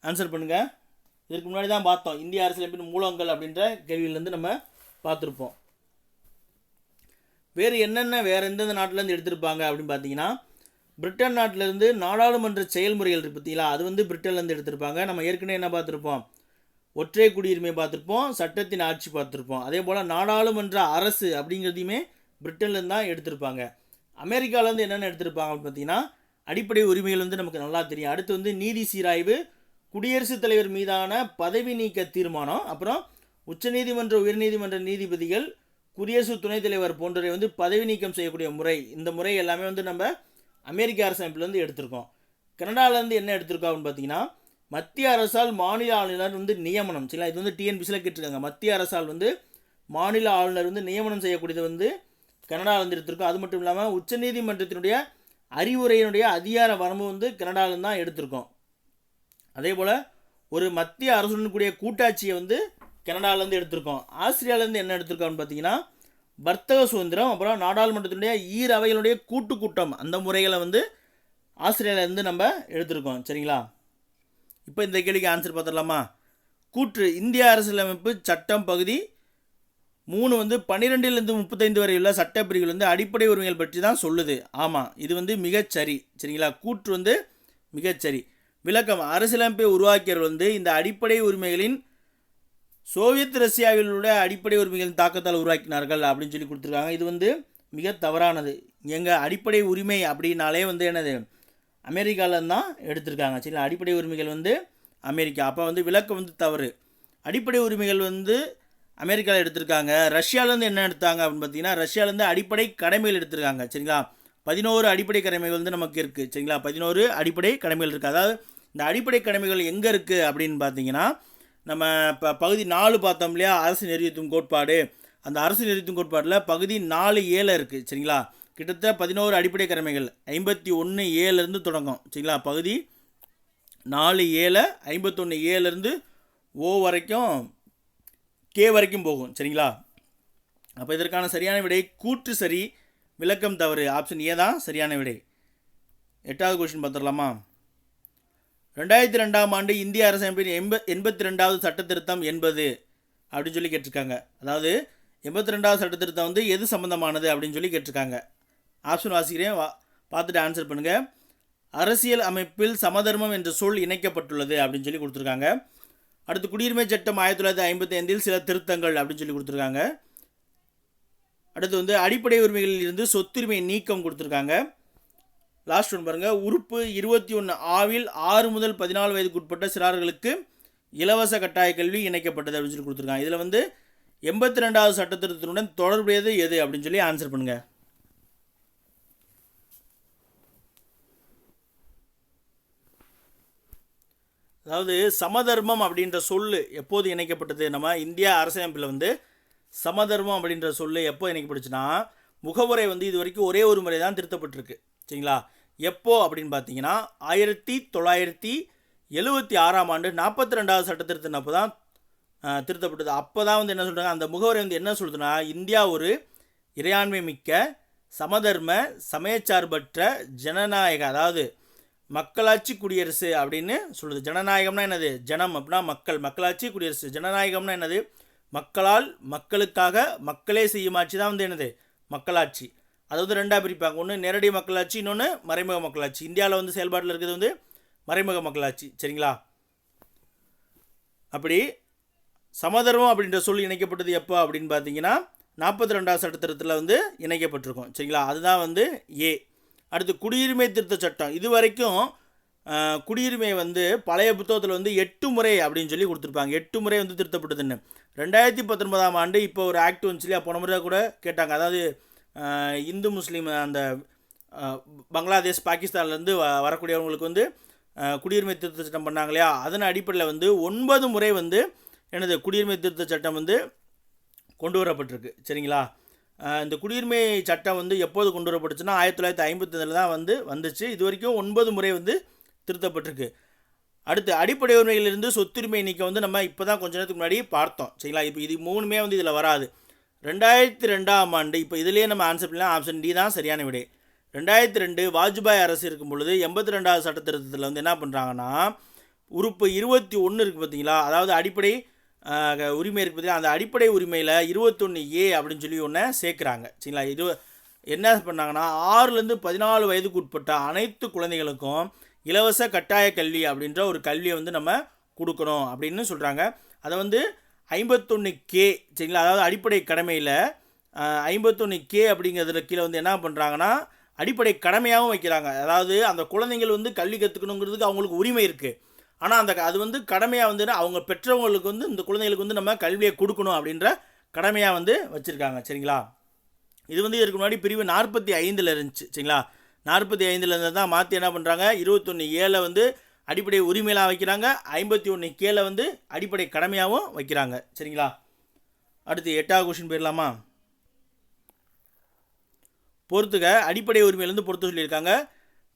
ஆன்சர் பண்ணுங்க. இதற்கு முன்னாடி தான் பார்த்தோம், இந்திய அரசியலமைப்பின் மூலங்கள் அப்படின்ற கேள்வியிலேருந்து நம்ம பார்த்துருப்போம். வேறு எந்தெந்த நாட்டிலேருந்து எடுத்திருப்பாங்க அப்படின்னு பார்த்தீங்கன்னா, பிரிட்டன் நாட்டிலேருந்து நாடாளுமன்ற செயல்முறைகள் இருக்குது பார்த்தீங்களா, அது வந்து பிரிட்டன்லேருந்து எடுத்திருப்பாங்க. நம்ம ஏற்கனவே என்ன பார்த்துருப்போம், ஒற்றை குடியுரிமை பார்த்துருப்போம், சட்டத்தின் ஆட்சி பார்த்துருப்போம். அதே போல் நாடாளுமன்ற அரசு அப்படிங்கிறதையுமே பிரிட்டன்லேருந்து தான் எடுத்திருப்பாங்க. அமெரிக்காவிலேருந்து என்னென்ன எடுத்திருப்பாங்க அப்படின்னு பார்த்தீங்கன்னா, அடிப்படை உரிமைகள் வந்து நமக்கு நல்லா தெரியும். அடுத்து வந்து நீதி சீராய்வு, குடியரசுத் தலைவர் மீதான பதவி நீக்க தீர்மானம், அப்புறம் உச்சநீதிமன்ற உயர்நீதிமன்ற நீதிபதிகள், குடியரசு துணைத் தலைவர் போன்றவை வந்து பதவி நீக்கம் செய்யக்கூடிய முறை. இந்த முறை எல்லாமே வந்து நம்ம அமெரிக்க அரசமைப்புலேருந்து எடுத்திருக்கோம். கனடாவிலேருந்து என்ன எடுத்திருக்கோம் அப்படின்னு பார்த்தீங்கன்னா, மத்திய அரசால் மாநில ஆளுநர் வந்து நியமனம். சரிங்களா, இது வந்து டிஎன்பிசியில் கேட்டிருக்காங்க. மத்திய அரசால் வந்து மாநில ஆளுநர் வந்து நியமனம் செய்யக்கூடியது வந்து கனடாவிலேருந்து எடுத்திருக்கோம். அது மட்டும் இல்லாமல் உச்சநீதிமன்றத்தினுடைய அறிவுரையினுடைய அதிகார வரம்பு வந்து கனடாவிலேருந்து தான் எடுத்திருக்கோம். அதே போல் ஒரு மத்திய அரசுடன் கூடிய கூட்டாட்சியை வந்து கனடாவிலேருந்து எடுத்திருக்கோம். ஆஸ்திரேலியாவிலேருந்து என்ன எடுத்திருக்கோம்னு பார்த்தீங்கன்னா, வர்த்தக சுதந்திரம், அப்புறம் நாடாளுமன்றத்தினுடைய அவைகளுடைய கூட்டம், அந்த முறைகளை வந்து ஆஸ்திரேலியாவிலேருந்து நம்ம எடுத்திருக்கோம். சரிங்களா, இப்போ இந்த கேள்விக்கு ஆன்சர் பார்த்துடலாமா. கூற்று இந்திய அரசியலமைப்பு சட்டம் பகுதி 3 வந்து 12 to 35 வரை உள்ள சட்டப்பிரிவுகள் வந்து அடிப்படை உரிமைகள் பற்றி தான் சொல்லுது. ஆமாம், இது வந்து மிகச்சரி. சரிங்களா, கூற்று வந்து மிகச்சரி. விளக்கம், அரசியலமைப்பை உருவாக்கியவர்கள் வந்து இந்த அடிப்படை உரிமைகளின் சோவியத் ரஷ்யாவில் உள்ள அடிப்படை உரிமைகளின் தாக்கத்தால் உருவாக்கினார்கள் அப்படின்னு சொல்லி கொடுத்துருக்காங்க. இது வந்து மிக தவறானது. எங்கள் அடிப்படை உரிமை அப்படின்னாலே வந்து என்னது அமெரிக்காவிலேருந்து தான் எடுத்திருக்காங்க. சரிங்களா, அடிப்படை உரிமைகள் வந்து அமெரிக்கா. அப்போ வந்து விளக்கம் வந்து தவறு. அடிப்படை உரிமைகள் வந்து அமெரிக்காவில் எடுத்திருக்காங்க. ரஷ்யாவிலேருந்து என்ன எடுத்தாங்க அப்படின்னு பார்த்தீங்கன்னா, ரஷ்யாவிலேருந்து அடிப்படை கடமைகள் எடுத்திருக்காங்க. சரிங்களா, 11 அடிப்படை கடமைகள் வந்து நமக்கு இருக்குது. சரிங்களா, 11 அடிப்படை கடமைகள் இருக்குது. அதாவது இந்த அடிப்படை கடமைகள் எங்கே இருக்குது அப்படின்னு பார்த்தீங்கன்னா, நம்ம இப்போ பகுதி 4 பார்த்தோம் இல்லையா, அரசு நெறியுறுத்தும் கோட்பாடு. அந்த அரசு நெறியுறுத்தும் கோட்பாடில் பகுதி 4(a) இருக்குது. சரிங்களா, கிட்டத்தட்ட 11 அடிப்படை கடமைகள் 51(a)லேருந்து தொடங்கும். சரிங்களா, பகுதி 4(a)ல் 51(a)லேருந்து O வரைக்கும் K வரைக்கும் போகும். சரிங்களா, அப்போ இதற்கான சரியான விடை கூற்று சரி, விளக்கம் தவறு. ஆப்ஷன் ஏ தான் சரியான விடை. 8வது கொஸ்டின் பார்த்துடலாமா. 2002ஆம் ஆண்டு இந்திய அரசமைப்பின் 82வது சட்ட திருத்தம் என்பது அப்படின்னு சொல்லி கேட்டிருக்காங்க. அதாவது 82வது சட்ட திருத்தம் வந்து எது சம்மந்தமானது அப்படின்னு சொல்லி கேட்டிருக்காங்க. ஆப்ஷன் வாசிக்கிறேன், பார்த்துட்டு ஆன்சர் பண்ணுங்கள். அரசியல் அமைப்பில் சமதர்மம் என்ற சொல் இணைக்கப்பட்டுள்ளது அப்படின்னு சொல்லி கொடுத்துருக்காங்க. அடுத்து குடியுரிமை சட்டம் 1955 சில திருத்தங்கள் அப்படின்னு சொல்லி கொடுத்துருக்காங்க. அடுத்து வந்து அடிப்படை உரிமைகளில் இருந்து சொத்துரிமை நீக்கம் கொடுத்துருக்காங்க. லாஸ்ட் ஒன் பாருங்கள், உறுப்பு 21(a)வில் 6 முதல் 14 வயதுக்கு உட்பட்ட சிறார்களுக்கு இலவச கட்டாய கல்வி இணைக்கப்பட்டது அப்படின்னு சொல்லி கொடுத்துருக்காங்க. இதில் வந்து 82வது சட்டத்திருத்தத்துடன் தொடர்புடையது எது அப்படின்னு சொல்லி ஆன்சர் பண்ணுங்கள். அதாவது சமதர்மம் அப்படின்ற சொல் எப்போது இணைக்கப்பட்டது? நம்ம இந்தியா அரசியலமைப்பில் வந்து சமதர்மம் அப்படின்ற சொல் எப்போ இணைக்கப்பட்டுச்சுன்னா, முகவுரை வந்து இது வரைக்கும் ஒரே ஒரு முறை தான் திருத்தப்பட்டிருக்கு. சரிங்களா? எப்போ அப்படின்னு பார்த்தீங்கன்னா 1976ஆம் ஆண்டு 42வது சட்டத்திருத்தம் தான் திருத்தப்பட்டது. அப்போ தான் வந்து என்ன சொல்கிறாங்க, அந்த முகவரை வந்து என்ன சொல்லுதுன்னா, இந்தியா ஒரு இறையாண்மை மிக்க சமதர்ம சமயச்சார்பற்ற ஜனநாயக, அதாவது மக்களாட்சி குடியரசு அப்படின்னு சொல்லுது. ஜனநாயகம்னா என்னது? ஜனம் அப்படின்னா மக்கள், மக்களாட்சி குடியரசு. ஜனநாயகம்னா என்னது? மக்களால் மக்களுக்காக மக்களே செய்யும் ஆட்சி தான் வந்து என்னது? மக்களாட்சி. அது வந்து ரெண்டாக பிரிப்பாங்க. ஒன்று நேரடி மக்களாட்சி, இன்னொன்று மறைமுக மக்களாட்சி. இந்தியாவில் வந்து செயல்பாட்டில் இருக்கிறது வந்து மறைமுக மக்களாட்சி. சரிங்களா? அப்படி சமதர்மம் அப்படின்ற சொல் இணைக்கப்பட்டது எப்போ அப்படின்னு பார்த்தீங்கன்னா 42வது சட்டத்திட்டத்தில் வந்து இணைக்கப்பட்டிருக்கும். சரிங்களா? அதுதான் வந்து ஏ. அடுத்து குடியுரிமை திருத்த சட்டம். இது வரைக்கும் குடியுரிமை வந்து பழைய புத்தகத்தில் வந்து 8 முறை அப்படின்னு சொல்லி கொடுத்துருப்பாங்க. 8 முறை வந்து திருத்தப்பட்டதுன்னு. 2019ஆம் ஆண்டு இப்போ ஒரு ஆக்ட் வந்து சொல்லி போன முறை கூட கேட்டாங்க. அதாவது இந்து முஸ்லீம் அந்த பங்களாதேஷ் பாகிஸ்தான்லேருந்து வரக்கூடியவங்களுக்கு வந்து குடியுரிமை திருத்த சட்டம் பண்ணாங்க இல்லையா, அதன் அடிப்படையில் வந்து 9 முறை வந்து எனது குடியுரிமை திருத்த சட்டம் வந்து கொண்டு வரப்பட்டிருக்கு. சரிங்களா? இந்த குடியுரிமை சட்டம் வந்து எப்போது கொண்டு வரப்பட்டுச்சுன்னா 1955 தான் வந்துச்சு. இது வரைக்கும் 9 முறை வந்து திருத்தப்பட்டிருக்கு. அடுத்து அடிப்படை உரிமைகளிலிருந்து சொத்துரிமை நீக்க வந்து நம்ம இப்போ தான் கொஞ்ச நேரத்துக்கு முன்னாடி பார்த்தோம். சரிங்களா? இப்போ இது 3மே வந்து இதில் வராது. 2002ஆம் ஆண்டு, இப்போ இதிலேயே நம்ம ஆன்சர் பண்ணலாம். ஆப்ஷன் டி தான் சரியான விடை. 2002 வாஜ்பாய் அரசு இருக்கும் பொழுது 82வது சட்டத்திருத்தத்தில் வந்து என்ன பண்ணுறாங்கன்னா, உறுப்பு 21 இருக்குது பார்த்தீங்களா, அதாவது அடிப்படை உரிமை இருக்குது பார்த்தீங்கன்னா, அந்த அடிப்படை உரிமையில் 21A அப்படின்னு சொல்லி ஒன்று சேர்க்குறாங்க. சரிங்களா? இது என்ன பண்ணாங்கன்னா 6லேருந்து 14 வயதுக்கு உட்பட்ட அனைத்து குழந்தைகளுக்கும் இலவச கட்டாய கல்வி அப்படின்ற ஒரு கல்வியை வந்து நம்ம கொடுக்கணும் அப்படின்னு சொல்கிறாங்க. அதை வந்து 51K. சரிங்களா? அதாவது அடிப்படை கடமையில் 51K அப்படிங்கிறதுல கீழே வந்து என்ன பண்ணுறாங்கன்னா அடிப்படை கடமையாகவும் வைக்கிறாங்க. அதாவது அந்த குழந்தைகள் வந்து கல்வி கற்றுக்கணுங்கிறதுக்கு அவங்களுக்கு உரிமை இருக்குது. ஆனால் அது வந்து கடமையாக வந்து அவங்க பெற்றவங்களுக்கு வந்து இந்த குழந்தைகளுக்கு வந்து நம்ம கல்வியை கொடுக்கணும் அப்படின்ற கடமையாக வந்து வச்சுருக்காங்க. சரிங்களா? இது வந்து இதற்கு முன்னாடி பிரிவு 45 இருந்துச்சு. சரிங்களா? 45 இருந்து தான் மாற்றி என்ன பண்ணுறாங்க, 21A வந்து அடிப்படை உரிமையெல்லாம் வைக்கிறாங்க, 51K வந்து அடிப்படை கடமையாகவும் வைக்கிறாங்க. சரிங்களா? அடுத்து 8வது கொஸ்டின் போயிடலாமா? பொறுத்துக. அடிப்படை உரிமையிலேருந்து பொறுத்து சொல்லியிருக்காங்க.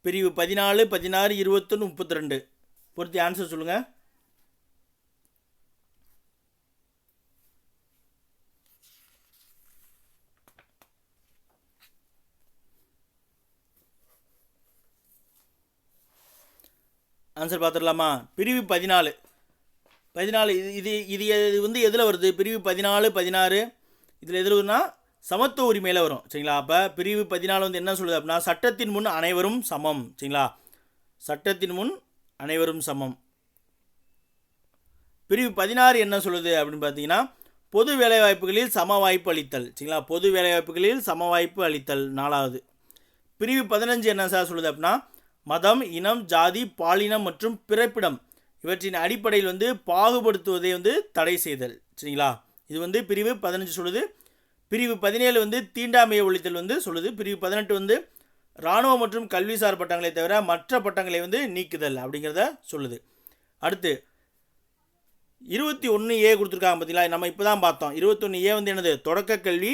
பிரிவு 14, 16, 21, 32 பொறுத்து ஆன்சர் சொல்லுங்கள். ஆன்சர் பார்த்துடலாமா? பிரிவு 14 இது இது இது வந்து எதில் வருது? பிரிவு 14, 16 இதில் எதில் வருதுன்னா சமத்துவ உரிமையில் வரும். சரிங்களா? அப்போ பிரிவு 14 வந்து என்ன சொல்லுது அப்படின்னா, சட்டத்தின் முன் அனைவரும் சமம். சரிங்களா? சட்டத்தின் முன் அனைவரும் சமம். பிரிவு 16 என்ன சொல்லுது அப்படின்னு பார்த்தீங்கன்னா, பொது வேலைவாய்ப்புகளில் சம வாய்ப்பு அளித்தல். சரிங்களா? பொது வேலைவாய்ப்புகளில் சம வாய்ப்பு அளித்தல் 4வது. பிரிவு 15 என்ன சார் சொல்லுது அப்படின்னா, மதம், இனம், ஜாதி, பாலினம் மற்றும் பிறப்பிடம் இவற்றின் அடிப்படையில் வந்து பாகுபடுத்துவதை வந்து தடை செய்தல். சரிங்களா? இது வந்து பிரிவு 15 சொல்லுது. பிரிவு 17 வந்து தீண்டாமையை ஒழித்தல் வந்து சொல்லுது. பிரிவு 18 வந்து இராணுவ மற்றும் கல்விசார் பட்டங்களை தவிர மற்ற பட்டங்களை வந்து நீக்குதல் அப்படிங்கிறத சொல்லுது. அடுத்து 21A கொடுத்துருக்காங்க பார்த்தீங்களா, நம்ம இப்போ தான் பார்த்தோம். 21A வந்து என்னது? தொடக்க கல்வி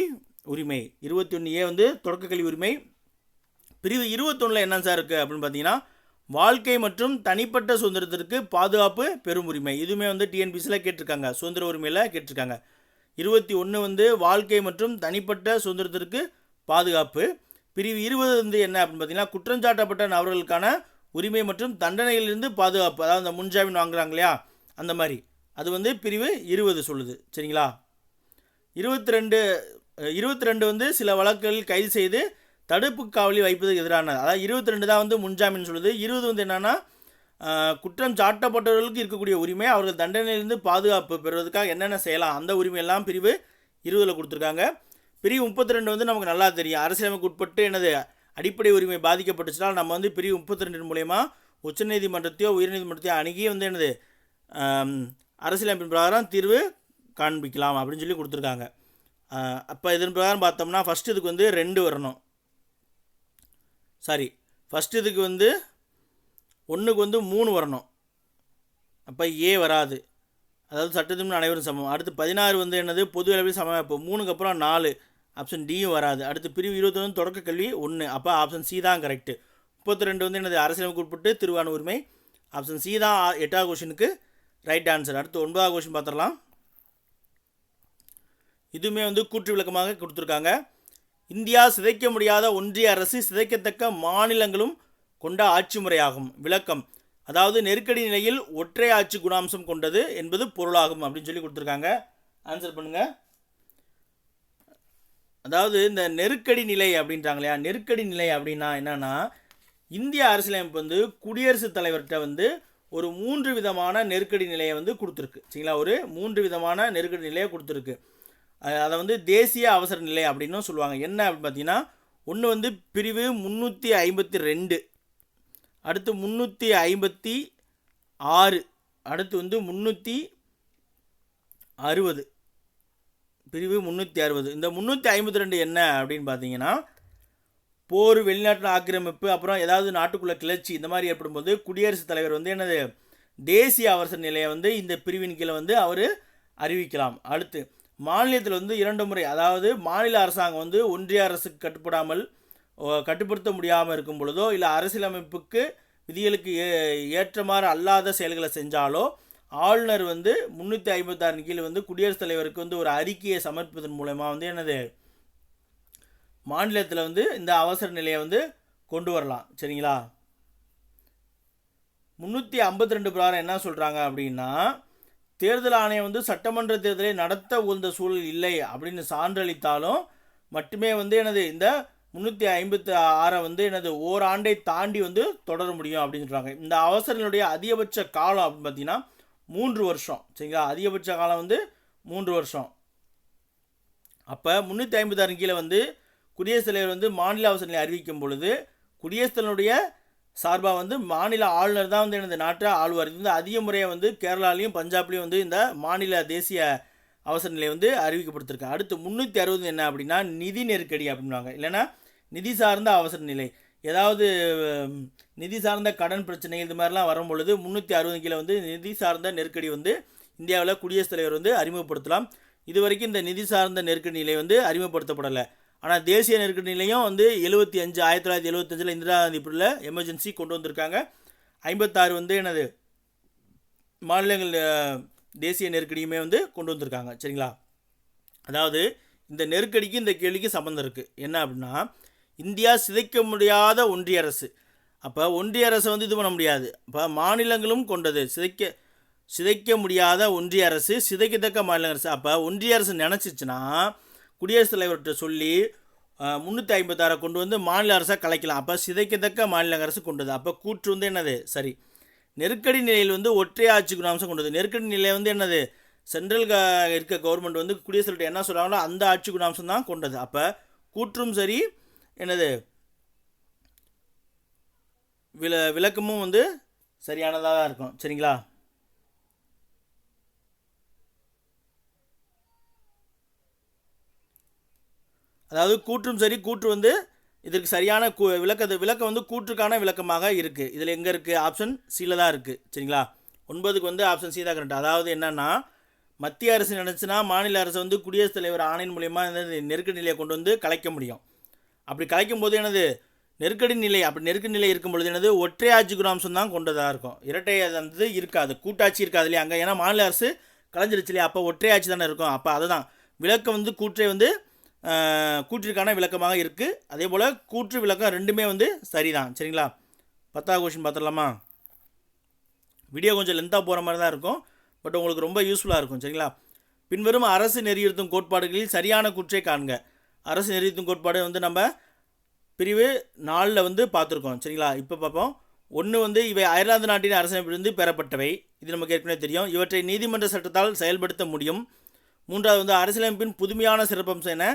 உரிமை. 21A வந்து தொடக்க கல்வி உரிமை. பிரிவு 21 என்ன சார் இருக்குது அப்படின்னு பார்த்தீங்கன்னா, வாழ்க்கை மற்றும் தனிப்பட்ட சுதந்திரத்திற்கு பாதுகாப்பு பெரும் உரிமை. இதுவுமே வந்து டிஎன்பிசியில் கேட்டிருக்காங்க, சுதந்திர உரிமையில் கேட்டிருக்காங்க. 21 வந்து வாழ்க்கை மற்றும் தனிப்பட்ட சுதந்திரத்திற்கு பாதுகாப்பு. பிரிவு 20 வந்து என்ன அப்படின்னு பார்த்தீங்கன்னா, குற்றஞ்சாட்டப்பட்ட நபர்களுக்கான உரிமை மற்றும் தண்டனையிலிருந்து பாதுகாப்பு. அதாவது அந்த முன்ஜாமீன் வாங்குறாங்க இல்லையா, அந்த மாதிரி அது வந்து பிரிவு 20 சொல்லுது. சரிங்களா? 22 வந்து சில வழக்குகளில் கைது செய்து தடுப்பு காவலில் வைப்பதற்கு எதிரானது. அதாவது 22 தான் வந்து முன்ஜாமீன் சொல்லுது. 20 வந்து என்னென்னா, குற்றம் சாட்டப்பட்டவர்களுக்கு இருக்கக்கூடிய உரிமை, அவர்கள் தண்டனையிலிருந்து பாதுகாப்பு பெறுவதற்காக என்னென்ன செய்யலாம் அந்த உரிமையெல்லாம் பிரிவு 20 கொடுத்துருக்காங்க. பிரிவு 32 வந்து நமக்கு நல்லா தெரியும். அரசியலமைப்புக்கு உட்பட்டு என்னது அடிப்படை உரிமை பாதிக்கப்பட்டுச்சுன்னா நம்ம வந்து பிரிவு 32 மூலயமா உச்சநீதிமன்றத்தையோ உயர்நீதிமன்றத்தையோ அணுகி வந்து என்னது அரசியலமைப்பின் பிரகாரம் தீர்வு காண்பிக்கலாம் அப்படின்னு சொல்லி கொடுத்துருக்காங்க. அப்போ இதன் பிரகாரம் பார்த்தோம்னா ஃபஸ்ட்டு இதுக்கு வந்து 2 வரணும். சாரி, ஃபஸ்ட்டு இதுக்கு வந்து 1க்கு வந்து 3 வரணும். அப்போ ஏ வராது. அதாவது சட்டத்தின் அனைவரும் சமம். அடுத்து 16 வந்து என்னது, பொது அளவில் சமவாய்ப்பு. 3க்கு அப்புறம் 4, ஆப்ஷன் டியும் வராது. அடுத்து பிரிவு 21 தொடக்க கல்வி 1, அப்போ ஆப்ஷன் சி தான் கரெக்டு. 32 வந்து என்னது, அரசியலமைப்பு உட்பட்டு திருவான உரிமை. ஆப்ஷன் சி தான் 8வது கொஷினுக்கு ரைட் ஆன்சர். அடுத்து 9வது கொஷின் பார்த்துடலாம். இதுவுமே வந்து கூற்று விளக்கமாக கொடுத்துருக்காங்க. இந்தியா சிதைக்க முடியாத ஒன்றிய அரசு சிதைக்கத்தக்க மாநிலங்களும் கொண்ட ஆட்சி முறையாகும். விளக்கம், அதாவது நெருக்கடி நிலையில் ஒற்றை ஆட்சி குணாம்சம் கொண்டது என்பது பொருளாகும் அப்படின்னு சொல்லி கொடுத்துருக்காங்க. ஆன்சர் பண்ணுங்கள். அதாவது இந்த நெருக்கடி நிலை அப்படின்றாங்க இல்லையா, நெருக்கடி நிலை அப்படின்னா என்னன்னா, இந்திய அரசியலமைப்பு வந்து குடியரசுத் தலைவர்கிட்ட வந்து ஒரு 3 விதமான நெருக்கடி நிலையை வந்து கொடுத்துருக்கு. சரிங்களா, ஒரு 3 விதமான நெருக்கடி நிலையை கொடுத்துருக்கு. அதை வந்து தேசிய அவசர நிலை அப்படின்னும் சொல்லுவாங்க. என்ன அப்படின்னு பார்த்தீங்கன்னா, ஒன்று வந்து பிரிவு 352, அடுத்து 356, அடுத்து வந்து 360, பிரிவு 360. இந்த 352 என்ன அப்படின்னு பார்த்தீங்கன்னா, போர், வெளிநாட்டில் ஆக்கிரமிப்பு, அப்புறம் ஏதாவது நாட்டுக்குள்ளே கிளர்ச்சி இந்த மாதிரி ஏற்படும்போது குடியரசுத் தலைவர் வந்து என்னது, தேசிய அவசர நிலையை வந்து இந்த பிரிவின் கீழே வந்து அவர் அறிவிக்கலாம். அடுத்து மாநிலத்தில் வந்து 2 முறை, அதாவது மாநில அரசாங்கம் வந்து ஒன்றிய அரசுக்கு கட்டுப்படுத்த முடியாமல் இருக்கும் பொழுதோ, இல்லை அரசியலமைப்புக்கு விதிகளுக்கு ஏற்றமாறு அல்லாத செயல்களை செஞ்சாலோ, ஆளுநர் வந்து 356 கீழ் வந்து குடியரசுத் தலைவருக்கு வந்து ஒரு அறிக்கையை சமர்ப்பிப்பதன் மூலமாக வந்து என்னது, மாநிலத்தில் வந்து இந்த அவசர நிலையை வந்து கொண்டு வரலாம். சரிங்களா, 352 பிரகாரம் என்ன சொல்கிறாங்க அப்படின்னா, தேர்தல் ஆணையம் வந்து சட்டமன்ற தேர்தலை நடத்த உகந்த சூழல் இல்லை அப்படின்னு சான்றளித்தாலும் மட்டுமே வந்து என்னது, இந்த 356 வந்து என்னது, ஓராண்டை தாண்டி வந்து தொடர முடியும் அப்படின்னு சொல்கிறாங்க. இந்த அவசரங்களுடைய அதிகபட்ச காலம் அப்படின்னு பார்த்தீங்கன்னா 3 வருஷம். சரிங்களா, அதிகபட்ச காலம் வந்து 3 வருஷம். அப்போ 356 கீழே வந்து குடியரசுத் தலைவர் வந்து மாநில அவசர நிலை அறிவிக்கும் பொழுது குடியரசுத் தலைவருடைய சார்பாக வந்து மாநில ஆளுநர் தான் வந்து எனது நாட்டை ஆளுவார். இது வந்து அதிக முறையை வந்து கேரளாலையும் பஞ்சாப்லேயும் வந்து இந்த மாநில தேசிய அவசர நிலை வந்து அறிவிக்கப்படுத்திருக்கு. அடுத்து 360 என்ன அப்படின்னா, நிதி நெருக்கடி அப்படின்வாங்க, இல்லைன்னா நிதி சார்ந்த அவசர நிலை. ஏதாவது நிதி சார்ந்த கடன் பிரச்சனை இது மாதிரிலாம் வரும் பொழுது 360 கீழே வந்து நிதி சார்ந்த நெருக்கடி வந்து இந்தியாவில் குடியரசுத் தலைவர் வந்து அறிமுகப்படுத்தலாம். இது வரைக்கும் இந்த நிதி சார்ந்த நெருக்கடி நிலை வந்து அறிமுகப்படுத்தப்படலை. ஆனால் தேசிய நெருக்கடி நிலையும் வந்து 1975 இந்திரா காந்தி பீரியடில் எமர்ஜென்சி கொண்டு வந்திருக்காங்க. 56 வந்து என்னது, மாநிலங்கள் தேசிய நெருக்கடியுமே வந்து கொண்டு வந்திருக்காங்க. சரிங்களா, அதாவது இந்த நெருக்கடிக்கு இந்த கேள்விக்கு சம்மந்தம் இருக்குது. என்ன அப்படின்னா, இந்தியா சிதைக்க முடியாத ஒன்றிய அரசு. அப்போ ஒன்றிய அரசை வந்து இது பண்ண முடியாது. அப்போ மாநிலங்களும் கொண்டது. சிதைக்க முடியாத ஒன்றிய அரசு, சிதைக்கத்தக்க மாநில அரசு. அப்போ ஒன்றிய அரசு நினச்சிச்சுன்னா குடியரசுத் தலைவர்கிட்ட சொல்லி 356 கொண்டு வந்து மாநில அரசாக கலைக்கலாம். அப்போ சிதைக்கத்தக்க மாநில அரசு கொண்டது. அப்போ கூற்று வந்து என்னது, சரி. நெருக்கடி நிலையில் வந்து ஒற்றை ஆட்சி குணாம்சம் கொண்டது. நெருக்கடி நிலை வந்து என்னது, சென்ட்ரல் இருக்க கவர்மெண்ட் வந்து குடியரசுத் என்ன சொல்கிறாங்களோ அந்த ஆட்சி குணாம்சம் தான் கொண்டது. அப்போ கூற்றும் சரி, என்னது விளக்கமும் வந்து சரியானதாக தான் இருக்கும். சரிங்களா, அதாவது கூற்றும் சரி, கூற்று வந்து இதற்கு சரியான விளக்கம் வந்து கூற்றுக்கான விளக்கமாக இருக்குது. இதில் எங்கே இருக்குது, ஆப்ஷன் சியில் தான் இருக்குது. சரிங்களா, 9க்கு வந்து ஆப்ஷன் சி தான் கரெக்ட். அதாவது என்னென்னா, மத்திய அரசு நினச்சுன்னா மாநில அரசு வந்து குடியரசுத் தலைவர் ஆணையின் மூலயமா நெருக்கடி நிலையை கொண்டு வந்து கலைக்க முடியும். அப்படி கலைக்கும் போது என்னது, நெருக்கடி நிலை, அப்படி நெருக்கடி நிலை இருக்கும் பொழுது என்னது, ஒற்றை ஆட்சி குணாம்சம் தான் கொண்டதாக இருக்கும். இரட்டை வந்து இருக்காது, கூட்டாட்சி இருக்காது இல்லையா அங்கே. ஏன்னா மாநில அரசு கலைஞ்சிருச்சு இல்லையா, அப்போ ஒற்றை ஆட்சி தானே இருக்கும். அப்போ அதுதான் விளக்கம் வந்து கூற்றை வந்து கூற்றிற்கான விளக்கமாக இருக்குது. அதே போல் கூற்று விளக்கம் ரெண்டுமே வந்து சரிதான். சரிங்களா, 10வது கொஸ்டின் பார்த்துடலாமா. வீடியோ கொஞ்சம் லென்த்தாக போகிற மாதிரி தான் இருக்கும், பட் உங்களுக்கு ரொம்ப யூஸ்ஃபுல்லாக இருக்கும். சரிங்களா, பின்வரும் அரசு நெறியுறுத்தும் கோட்பாடுகளில் சரியான கூற்றை காண்க. அரசு நெறியுறுத்தும் கோட்பாடு வந்து நம்ம பிரிவு 4 வந்து பார்த்துருக்கோம். சரிங்களா, இப்போ பார்ப்போம். 1 வந்து இவை அயர்லாந்து நாட்டின் அரசமைப்பிலிருந்து பெறப்பட்டவை. இது நமக்கு ஏற்கனவே தெரியும். இவற்றை நீதிமன்ற சட்டத்தால் செயல்படுத்த முடியும். 3வது வந்து அரசியலமைப்பின் புதுமையான சிறப்பம்சம் என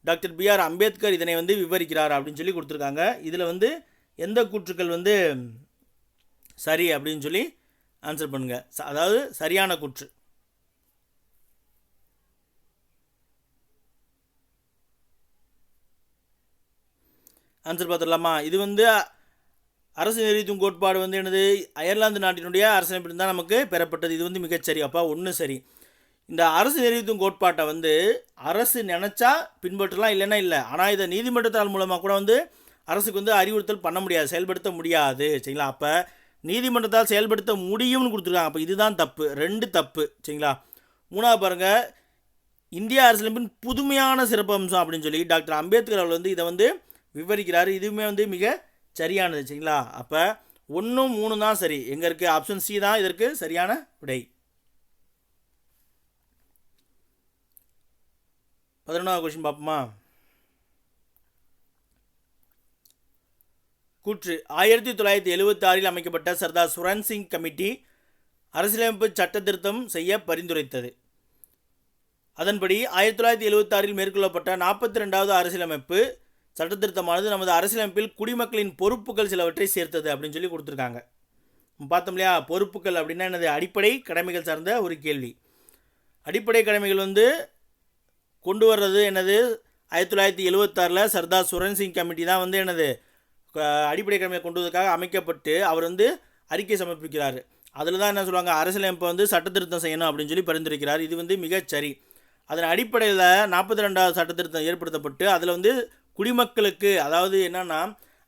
டாக்டர் B.R. அம்பேத்கர் இதனை வந்து விவரிக்கிறார் அப்படின்னு சொல்லி கொடுத்துருக்காங்க. இதில் வந்து எந்த கூற்றுக்கள் வந்து சரி அப்படின்னு சொல்லி ஆன்சர் பண்ணுங்கள். அதாவது சரியான கூற்று. ஆன்சர் பார்த்துடலாமா? இது வந்து அரசு நிறைவேற்றும் கோட்பாடு வந்து என்னது, அயர்லாந்து நாட்டினுடைய அரசியலமைப்பு தான் நமக்கு பெறப்பட்டது. இது வந்து மிகச்சரி. அப்போ ஒன்று சரி. இந்த அரசு நிறைவேற்றும் கோட்பாட்டை வந்து அரசு நினச்சா பின்பற்றலாம், இல்லைன்னா இல்லை. ஆனால் இதை நீதிமன்றத்தால் மூலமாக கூட வந்து அரசுக்கு வந்து அறிவுறுத்தல் பண்ண முடியாது, செயல்படுத்த முடியாது. சரிங்களா? அப்போ நீதிமன்றத்தால் செயல்படுத்த முடியும்னு கொடுத்துருக்காங்க. அப்போ இதுதான் தப்பு, 2 தப்பு. சரிங்களா? 3வது பாருங்கள், இந்திய அரசியலமைப்பின் புதுமையான சிறப்பம்சம் அப்படின்னு சொல்லி டாக்டர் அம்பேத்கர் அவர்கள் வந்து இதை வந்து விவரிக்கிறார். இதுவுமே வந்து மிக சரியானது. சரிங்களா? அப்போ 1, 3 தான் சரி. எங்கே இருக்குது? ஆப்ஷன் சி தான் இதற்கு சரியான விடை. 11வது கொஸ்டின் பார்ப்போமா? கூற்று: 1976 அமைக்கப்பட்ட சர்தார் சுரன் சிங் கமிட்டி அரசியலமைப்பு சட்ட திருத்தம் செய்ய பரிந்துரைத்தது. அதன்படி 1976 மேற்கொள்ளப்பட்ட 42வது அரசியலமைப்பு சட்டத்திருத்தமானது நமது அரசியலமைப்பில் குடிமக்களின் பொறுப்புகள் சிலவற்றை சேர்த்தது அப்படின்னு சொல்லி கொடுத்துருக்காங்க. பார்த்தோம் இல்லையா? பொறுப்புகள் அப்படின்னா என்னது? அடிப்படை கடமைகள் சார்ந்த ஒரு கேள்வி. அடிப்படை கடமைகள் வந்து கொண்டு வர்றது என்னது? 1976 சர்தார் சுரன் சிங் கமிட்டி தான் வந்து என்னது அடிப்படை கடமையை கொண்டு வந்ததுக்காக அமைக்கப்பட்டு அவர் வந்து அறிக்கை சமர்ப்பிக்கிறார். அதில் தான் என்ன சொல்லுவாங்க, அரசியலமைப்பை வந்து சட்டத்திருத்தம் செய்யணும் அப்படின்னு சொல்லி பரிந்துரைக்கிறார். இது வந்து மிகச்சரி. அதன் அடிப்படையில் 42வது சட்டத்திருத்தம் ஏற்படுத்தப்பட்டு அதில் வந்து குடிமக்களுக்கு, அதாவது என்னென்னா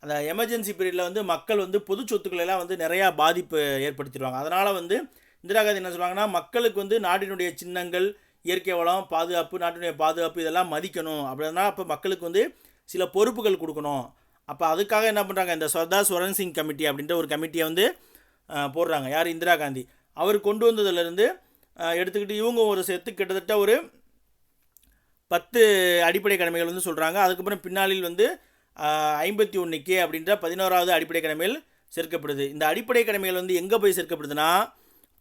அந்த எமர்ஜென்சி பீரியடில் வந்து மக்கள் வந்து பொது சொத்துக்களெல்லாம் வந்து நிறையா பாதிப்பு ஏற்படுத்திடுவாங்க. அதனால் வந்து இந்திரா காந்தி என்ன சொல்லுவாங்கன்னா, மக்களுக்கு வந்து நாட்டினுடைய சின்னங்கள், இயற்கை வளம், பாதுகாப்பு, நாட்டினுடைய பாதுகாப்பு இதெல்லாம் மதிக்கணும். அப்படின்னா அப்போ மக்களுக்கு வந்து சில பொறுப்புகள் கொடுக்கணும். அப்போ அதுக்காக என்ன பண்ணுறாங்க, இந்த சர்தார் சுரன் சிங் கமிட்டி அப்படின்ற ஒரு கமிட்டியை வந்து போடுறாங்க. யார்? இந்திரா காந்தி. அவர் கொண்டு வந்ததுலேருந்து எடுத்துக்கிட்டு இவங்க ஒரு சேர்த்து கிட்டத்தட்ட ஒரு 10 அடிப்படை கடமைகள் வந்து சொல்கிறாங்க. அதுக்கப்புறம் பின்னாளில் வந்து 51K அப்படின்ற 11வது அடிப்படை கடமைகள் சேர்க்கப்படுது. இந்த அடிப்படை கடமைகள் வந்து எங்கே போய் சேர்க்கப்படுதுன்னா,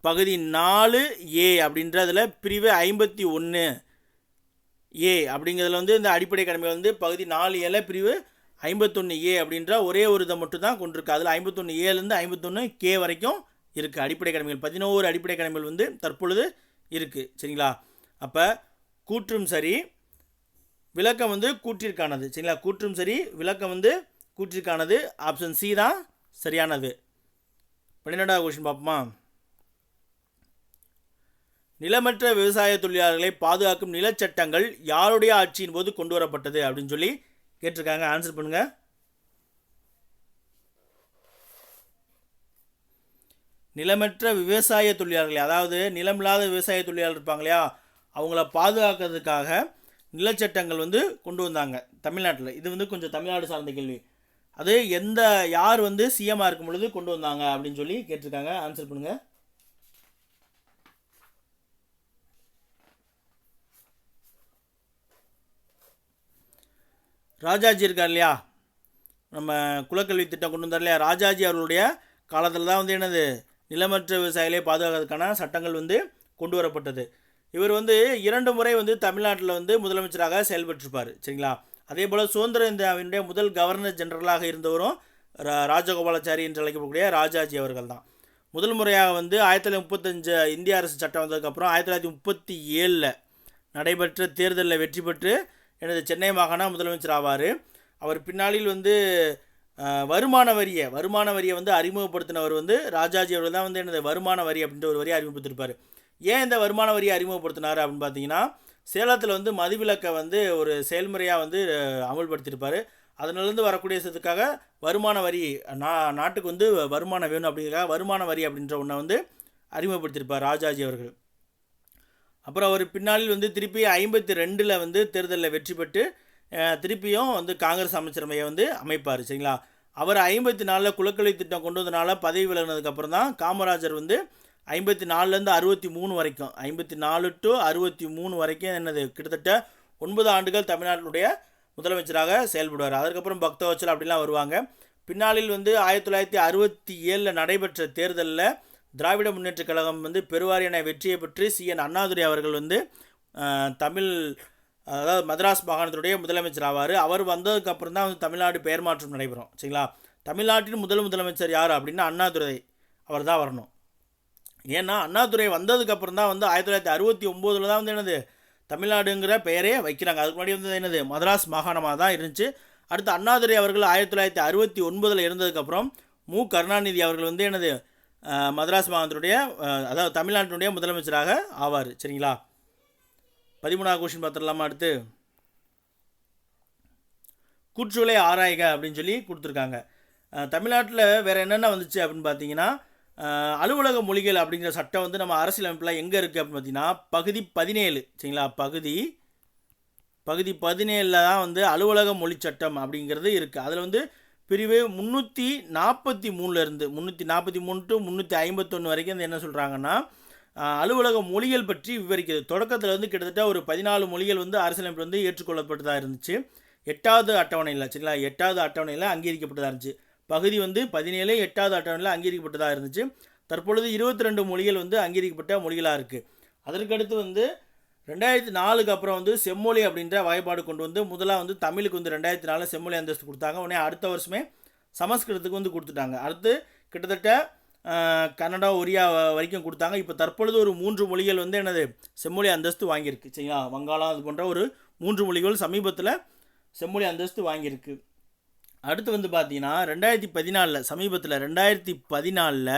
பகுதி 4A அப்படின்றதில் பிரிவு 51A அப்படிங்கிறதுல வந்து இந்த அடிப்படை கடமைகள் வந்து பகுதி 4A பிரிவு 51A அப்படின்ற ஒரே ஒரு இதை மட்டும் தான் கொண்டிருக்கு. அதில் 51Aலேருந்து 51K வரைக்கும் இருக்குது அடிப்படை கடமைகள். 11 அடிப்படை கடமைகள் வந்து தற்பொழுது இருக்குது. சரிங்களா? அப்போ கூற்றும் சரி, விளக்கம் வந்து கூற்றிற்கானது. சரிங்களா? கூற்றும் சரி, விளக்கம் வந்து கூற்றிற்கானது. ஆப்ஷன் சி தான் சரியானது. 12வது கொஸ்டின் பார்ப்போமா? நிலமற்ற விவசாய தொழிலாளர்களை பாதுகாக்கும் நிலச்சட்டங்கள் யாருடைய ஆட்சியின் போது கொண்டு வரப்பட்டது அப்படின்னு சொல்லி கேட்டிருக்காங்க. ஆன்சர் பண்ணுங்க. நிலமற்ற விவசாய தொழிலாளர்கள், அதாவது நிலமில்லாத விவசாய தொழிலாளர் இருப்பாங்க இல்லையா, அவங்கள பாதுகாக்கிறதுக்காக நிலச்சட்டங்கள் வந்து கொண்டு வந்தாங்க தமிழ்நாட்டில். இது வந்து கொஞ்சம் தமிழ்நாடு சார்ந்த கேள்வி. அது யார் வந்து சிஎம்மாக இருக்கும் பொழுது கொண்டு வந்தாங்க அப்படின்னு சொல்லி கேட்டிருக்காங்க. ஆன்சர் பண்ணுங்க. ராஜாஜி இருக்கார் இல்லையா, நம்ம குலக்கல்வி திட்டம் கொண்டு வந்தார் இல்லையா, ராஜாஜி அவர்களுடைய காலத்தில் தான் வந்து என்னது நிலமற்ற விவசாயிகளை பாதுகாக்கிறதுக்கான சட்டங்கள் வந்து கொண்டு வரப்பட்டது. இவர் வந்து 2 முறை வந்து தமிழ்நாட்டில் வந்து முதலமைச்சராக செயல்பட்டிருப்பார். சரிங்களா? அதே போல் சுதந்திர இந்தியாவினுடைய முதல் கவர்னர் ஜெனரலாக இருந்தவரும் ராஜகோபாலாச்சாரி என்று அழைக்கக்கூடிய ராஜாஜி அவர்கள் தான். முதல் முறையாக வந்து 1935 இந்திய அரசு சட்டம் வந்ததுக்கப்புறம் 1937 நடைபெற்ற தேர்தலில் வெற்றி பெற்று எனது சென்னை மாகாண முதலமைச்சர் ஆவார். அவர் பின்னாளில் வந்து வருமான வரியை வந்து அறிமுகப்படுத்தினவர் வந்து ராஜாஜி அவர்கள் தான் வந்து எனது வருமான வரி அப்படின்ற ஒரு வரியை அறிமுகப்படுத்திருப்பார். ஏன் இந்த வருமான வரியை அறிமுகப்படுத்தினார் அப்படின்னு பார்த்தீங்கன்னா, சேலத்தில் வந்து மதுவிலக்கை வந்து ஒரு செயல்முறையாக வந்து அமல்படுத்தியிருப்பார். அதனாலேருந்து வரக்கூடிய விஷயத்துக்காக வருமான வரி, நாட்டுக்கு வந்து வருமானம் வேணும் அப்படிங்கிறதுக்காக வருமான வரி அப்படின்ற ஒன்றை வந்து அறிமுகப்படுத்தியிருப்பார் ராஜாஜி அவர்கள். அப்புறம் அவர் பின்னாளில் வந்து திருப்பி 52 வந்து தேர்தலில் வெற்றி பெற்று திருப்பியும் வந்து காங்கிரஸ் அமைச்சரவையை வந்து அமைப்பார். சரிங்களா? அவர் 54 குலக்கல்வி திட்டம் கொண்டு வந்தனால பதவி விலகினதுக்கப்புறம் தான் காமராஜர் வந்து 54லேருந்து 63 வரைக்கும் 54 to 63 வரைக்கும் என்னது கிட்டத்தட்ட 9 ஆண்டுகள் தமிழ்நாட்டினுடைய முதலமைச்சராக செயல்படுவார். அதுக்கப்புறம் பக்தவச்சல் அப்படிலாம் வருவாங்க. பின்னாளில் வந்து 1967 நடைபெற்ற தேர்தலில் திராவிட முன்னேற்ற கழகம் வந்து பெருவாரியான வெற்றியை பெற்று CN அண்ணாதுரை அவர்கள் வந்து அதாவது மதராஸ் மாகாணத்தினுடைய முதலமைச்சர் ஆவார். அவர் வந்ததுக்கப்புறம் தான் வந்து தமிழ்நாடு பெயர் மாற்றம் நடைபெறும். சரிங்களா? தமிழ்நாட்டின் முதலமைச்சர் யார் அப்படின்னா அண்ணாதுரை அவர் தான் வரணும். ஏன்னா அண்ணாதுரை வந்ததுக்கப்புறம் தான் வந்து 1969 தான் வந்து என்னது தமிழ்நாடுங்கிற பெயரே வைக்கிறாங்க. அதுக்கு முன்னாடி வந்து என்னது மதராஸ் மாகாணமாக தான் இருந்துச்சு. அடுத்து அண்ணாதுரை அவர்கள் 1969 இருந்ததுக்கப்புறம் கருணாநிதி அவர்கள் வந்து என்னது மதராஸ் மாநிலத்தினுடைய அதாவது தமிழ்நாட்டினுடைய முதலமைச்சராக ஆவார். சரிங்களா? 13வது கொஸ்டின் பார்த்துடலாமா? அடுத்து கூற்றுகளை ஆராய்க அப்படின்னு சொல்லி கொடுத்துருக்காங்க. தமிழ்நாட்டில் வேறு என்னென்ன வந்துச்சு அப்படின்னு பார்த்தீங்கன்னா, அலுவலக மொழிகள் அப்படிங்கிற சட்டம் வந்து நம்ம அரசியலமைப்பில் எங்கே இருக்குது அப்படின்னு பார்த்தீங்கன்னா பகுதி 17. சரிங்களா? பகுதி 17 தான் வந்து அலுவலக மொழி சட்டம் அப்படிங்கிறது இருக்குது. அதில் வந்து பிரிவு 343 343 டு 351 வரைக்கும் வந்து என்ன சொல்கிறாங்கன்னா, அலுவலக மொழிகள் பற்றி விவரிக்கிறது. தொடக்கத்தில் வந்து கிட்டத்தட்ட ஒரு 14 மொழிகள் வந்து அரசியலமைப்பு வந்து ஏற்றுக்கொள்ளப்பட்டதாக இருந்துச்சு. 8வது அட்டவணையில். சரிங்களா? 8வது அட்டவணையில் அங்கீகரிக்கப்பட்டதாக இருந்துச்சு. பகுதி வந்து 17 8வது அட்டவணையில் அங்கீகரிக்கப்பட்டதாக இருந்துச்சு. தற்பொழுது 22 மொழிகள் வந்து அங்கீகரிக்கப்பட்ட மொழிகளாக இருக்குது. அதற்கடுத்து வந்து 2004 அப்புறம் வந்து செம்மொழி அப்படின்ற வகைப்பாடு கொண்டு வந்து முதலாக வந்து தமிழுக்கு வந்து 2004 செம்மொழி அந்தஸ்து கொடுத்தாங்க. உடனே அடுத்த வருஷமே சமஸ்கிருதத்துக்கு வந்து கொடுத்துட்டாங்க. அடுத்து கிட்டத்தட்ட கன்னடா ஒரியா வரைக்கும் கொடுத்தாங்க. இப்போ தற்பொழுது ஒரு 3 மொழிகள் வந்து என்னது செம்மொழி அந்தஸ்து வாங்கியிருக்கு. சரிங்களா? வங்காளம் அது போன்ற ஒரு 3 மொழிகள் சமீபத்தில் செம்மொழி அந்தஸ்து வாங்கியிருக்கு. அடுத்து வந்து பார்த்தீங்கன்னா 2014 சமீபத்தில் 2014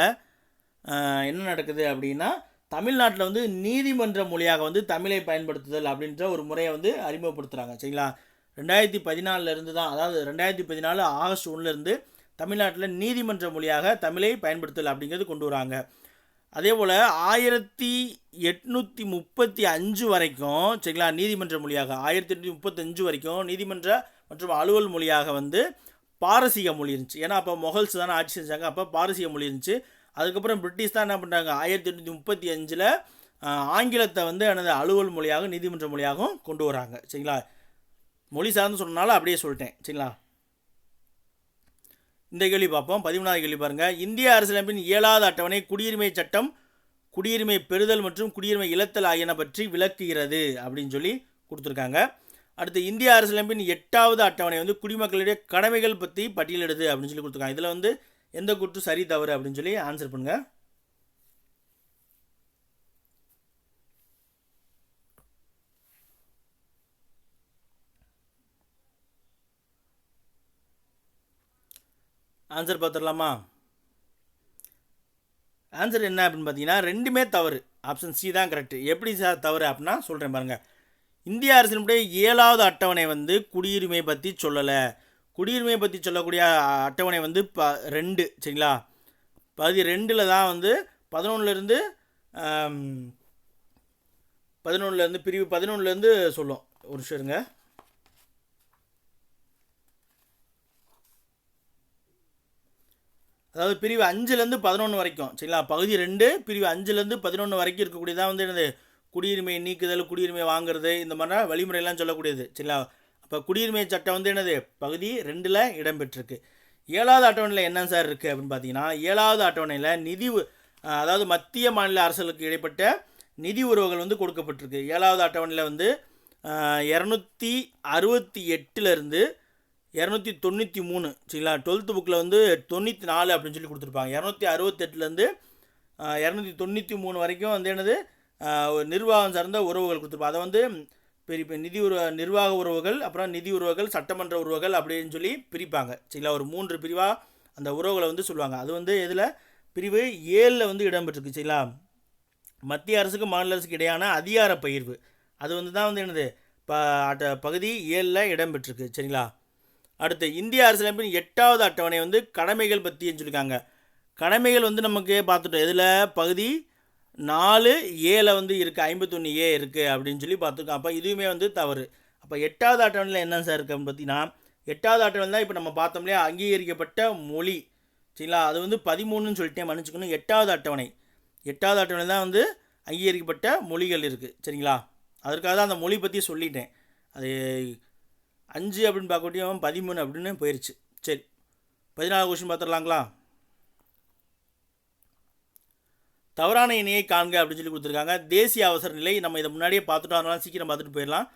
என்ன நடக்குது அப்படின்னா, தமிழ்நாட்டில் வந்து நீதிமன்ற மொழியாக வந்து தமிழை பயன்படுத்துதல் அப்படின்ற ஒரு முறையை வந்து அறிமுகப்படுத்துகிறாங்க. சரிங்களா? 2014 இருந்து தான், அதாவது 2014 ஆகஸ்ட் 1 தமிழ்நாட்டில் நீதிமன்ற மொழியாக தமிழை பயன்படுத்தல் அப்படிங்கிறது கொண்டு வராங்க. அதே போல் 1835 வரைக்கும் சரிங்களா நீதிமன்ற மொழியாக 1835 வரைக்கும் நீதிமன்ற மற்றும் அலுவல் மொழியாக வந்து பாரசீக மொழி இருந்துச்சு. ஏன்னா அப்போ மொகல்ஸ் தானே ஆட்சி செஞ்சாங்க. அப்போ பாரசீக மொழி இருந்துச்சு. அதுக்கப்புறம் பிரிட்டிஷ் தான் என்ன பண்ணுறாங்க, 1835 ஆங்கிலத்தை வந்து எனது அலுவல் மொழியாக நீதிமன்ற மொழியாகவும் கொண்டு வராங்க. சரிங்களா? மொழி சார்ந்து சொன்னனால அப்படியே சொல்லிட்டேன். சரிங்களா? இந்த கேள்வி பார்ப்போம். 13வது கேள்வி பாருங்கள். இந்திய அரசியலமைப்பின் 7வது அட்டவணை குடியுரிமை சட்டம் குடியுரிமை பெறுதல் மற்றும் குடியுரிமை இழத்தல் ஆகியன பற்றி விளக்குகிறது அப்படின்னு சொல்லி கொடுத்துருக்காங்க. அடுத்து இந்திய அரசியலமைப்பின் 8வது அட்டவணை வந்து குடிமக்களுடைய கடமைகள் பற்றி பட்டியலிடுது அப்படின்னு சொல்லி கொடுத்துருக்காங்க. இதில் வந்து எந்த கூற்று சரி தவறு அப்படின்னு சொல்லி ஆன்சர் பண்ணுங்க. ஆன்சர் பார்த்துடலாமா? ஆன்சர் என்ன அப்படின்னு பார்த்தீங்கன்னா ரெண்டுமே தவறு. ஆப்ஷன் சி தான் கரெக்டு. எப்படி சார் தவறு அப்படின்னா சொல்கிறேன் பாருங்கள். இந்திய அரசியலுடைய 7வது அட்டவணை வந்து குடியுரிமை பற்றி சொல்லலை. குடியுரிமை பற்றி சொல்லக்கூடிய அட்டவணை வந்து 2. சரிங்களா? பகுதி 2ல் தான் வந்து 11லேருந்து பிரிவு 11லேருந்து சொல்லும். ஒரு நிமிஷம் இருங்க. அதாவது பிரிவு 5லேருந்து 11 வரைக்கும். சரிங்களா? பகுதி 2 பிரிவு 5லேருந்து 11 வரைக்கும் இருக்கக்கூடியதான் வந்து என்னது குடியுரிமை நீக்குதல், குடியுரிமை வாங்குறது, இந்த மாதிரி வழிமுறையெல்லாம் சொல்லக்கூடியது. சரிங்களா? அப்போ குடியுரிமை சட்டம் வந்து என்னது பகுதி 2ல் இடம்பெற்றிருக்கு. 7வது அட்டவணையில் என்ன சார் இருக்குது அப்படின்னு பார்த்தீங்கன்னா, 7வது அட்டவணையில் அதாவது மத்திய மாநில அரசுகளுக்கு இடைப்பட்ட நிதி உறவுகள் வந்து கொடுக்கப்பட்டிருக்கு. 7வது அட்டவணையில் வந்து 268லேருந்து 293. சரிங்களா? 12th புக்கில் வந்து 94 அப்படின்னு சொல்லி கொடுத்துருப்பாங்க. 268லேருந்து 293 வரைக்கும் வந்து என்னது நிர்வாகம் சார்ந்த உறவுகள் கொடுத்துருப்பாங்க. அதை வந்து பெரிய நிர்வாக உறவுகள், அப்புறம் நிதி உறவுகள், சட்டமன்ற உறவுகள் அப்படின்னு சொல்லி பிரிப்பாங்க. சரிங்களா? ஒரு 3 பிரிவாக அந்த உறவுகளை வந்து சொல்லுவாங்க. அது வந்து இதில் பிரிவு 7ல் வந்து இடம்பெற்றிருக்கு. சரிங்களா? மத்திய அரசுக்கு மாநில அரசுக்கு இடையான அதிகார பகிர்வு அது வந்து தான் வந்து என்னது பகுதி 7ல் இடம்பெற்றிருக்கு. சரிங்களா? அடுத்து இந்திய அரசியலமைப்பின் 8வது அட்டவணை வந்து கடமைகள் பற்றின்னு சொல்லியிருக்காங்க. கடமைகள் வந்து நமக்கு பார்த்துட்டோம். இதில் பகுதி 4A வந்து இருக்குது, 51A இருக்குது அப்படின்னு சொல்லி பார்த்துருக்கோம். அப்போ இதுவுமே வந்து தவறு. அப்போ 8வது அட்டவணையில் என்ன சார் இருக்குது அப்படின்னு பார்த்தீங்கன்னா, 8வது அட்டவணை தான் இப்போ நம்ம பார்த்தோம் இல்லையா அங்கீகரிக்கப்பட்ட மொழி. சரிங்களா? அது வந்து 13ன்னு சொல்லிட்டேன், மன்னிச்சுக்கணும். 8வது அட்டவணை தான் வந்து அங்கீகரிக்கப்பட்ட மொழிகள் இருக்குது. சரிங்களா? அதற்காக தான் அந்த மொழி பற்றி சொல்லிட்டேன். அது 5 அப்படின்னு பார்க்கட்டியும் 13 அப்படின்னு போயிடுச்சு. சரி, 14வது கொஸ்டின் பார்த்துடலாங்களா? தவறான இணையை காண்க அப்படின்னு சொல்லி கொடுத்துருக்காங்க. தேசிய அவசர நிலை நம்ம இதை முன்னாடியே பார்த்துட்டோம், அதனால சீக்கிரம் பார்த்துட்டு போயிடலாம்.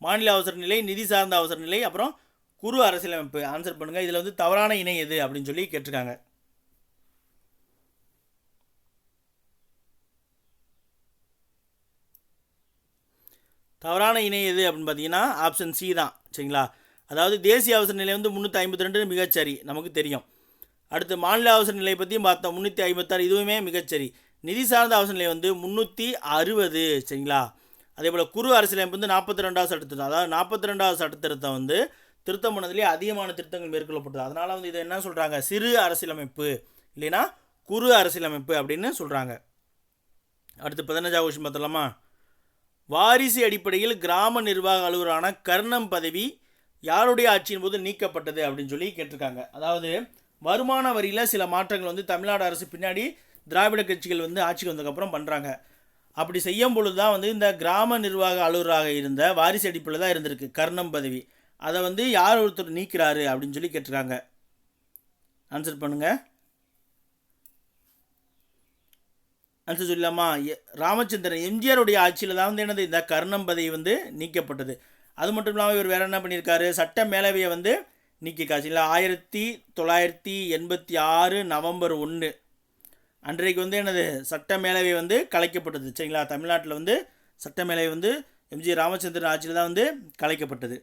மாநில அவசர நிலை, நிதி சார்ந்த அவசர நிலை, அப்புறம் குறு அரசியலமைப்பு. ஆன்சர் பண்ணுங்கள். இதில் வந்து தவறான இணை எது அப்படின்னு சொல்லி கேட்டிருக்காங்க. தவறான இணை எது அப்படின்னு பார்த்தீங்கன்னா ஆப்ஷன் சி தான். சரிங்களா? அதாவது தேசிய அவசர நிலை வந்து 352 மிகச்சரி, நமக்கு தெரியும். அடுத்து மாநில அவசர நிலை பற்றியும் பார்த்தோம், 356, இதுவுமே மிகச்சரி. நிதி சார்ந்த அவசர நிலை வந்து 360, சரிங்களா. அதே போல் குறு அரசியலமைப்பு வந்து 42வது சட்டத்திருத்தம், அதாவது 42வது சட்டத்திருத்தம் வந்து திருத்தம் பண்ணதுலேயே அதிகமான திருத்தங்கள் மேற்கொள்ளப்பட்டது. அதனால் வந்து இதை என்ன சொல்கிறாங்க, சிறு அரசியலமைப்பு இல்லைன்னா குறு அரசியலமைப்பு அப்படின்னு சொல்கிறாங்க. அடுத்து 15வது கொஸ்டின் பார்த்தலாமா. வாரிசு அடிப்படையில் கிராம நிர்வாக அலுவலரான கர்ணம் பதவி யாருடைய ஆட்சியின் போது நீக்கப்பட்டது அப்படின்னு சொல்லி கேட்டிருக்காங்க. அதாவது வருமான வரியில் சில மாற்றங்கள் வந்து தமிழ்நாடு அரசு பின்னாடி திராவிட கட்சிகள் வந்து ஆட்சிக்கு வந்ததுக்கப்புறம் பண்ணுறாங்க. அப்படி செய்யும் பொழுது தான் வந்து இந்த கிராம நிர்வாக அலுவலராக இருந்த வாரிசு அடிப்படையில் தான் இருந்திருக்கு கர்ணம் பதவி. அதை வந்து யார் ஒருத்தர் நீக்கிறாரு அப்படின்னு சொல்லி கேட்டிருக்காங்க. ஆன்சர் பண்ணுங்கள். ஆன்சர் சொல்லலாமா. ராமச்சந்திரன் எம்ஜிஆருடைய ஆட்சியில் தான் வந்து என்னது இந்த கர்ணம் பதவி வந்து நீக்கப்பட்டது. அது மட்டும் இல்லாமல் இவர் வேறு என்ன பண்ணியிருக்காரு, சட்ட மேலவையை வந்து நீக்கிக்காச்சுங்களா. 1986 நவம்பர் 1 அன்றைக்கு வந்து என்னது சட்ட மேலவை வந்து கலைக்கப்பட்டது, சரிங்களா. தமிழ்நாட்டில் வந்து சட்ட மேலவை வந்து எம்ஜி ராமச்சந்திரன் ஆட்சியில் தான் வந்து கலைக்கப்பட்டது.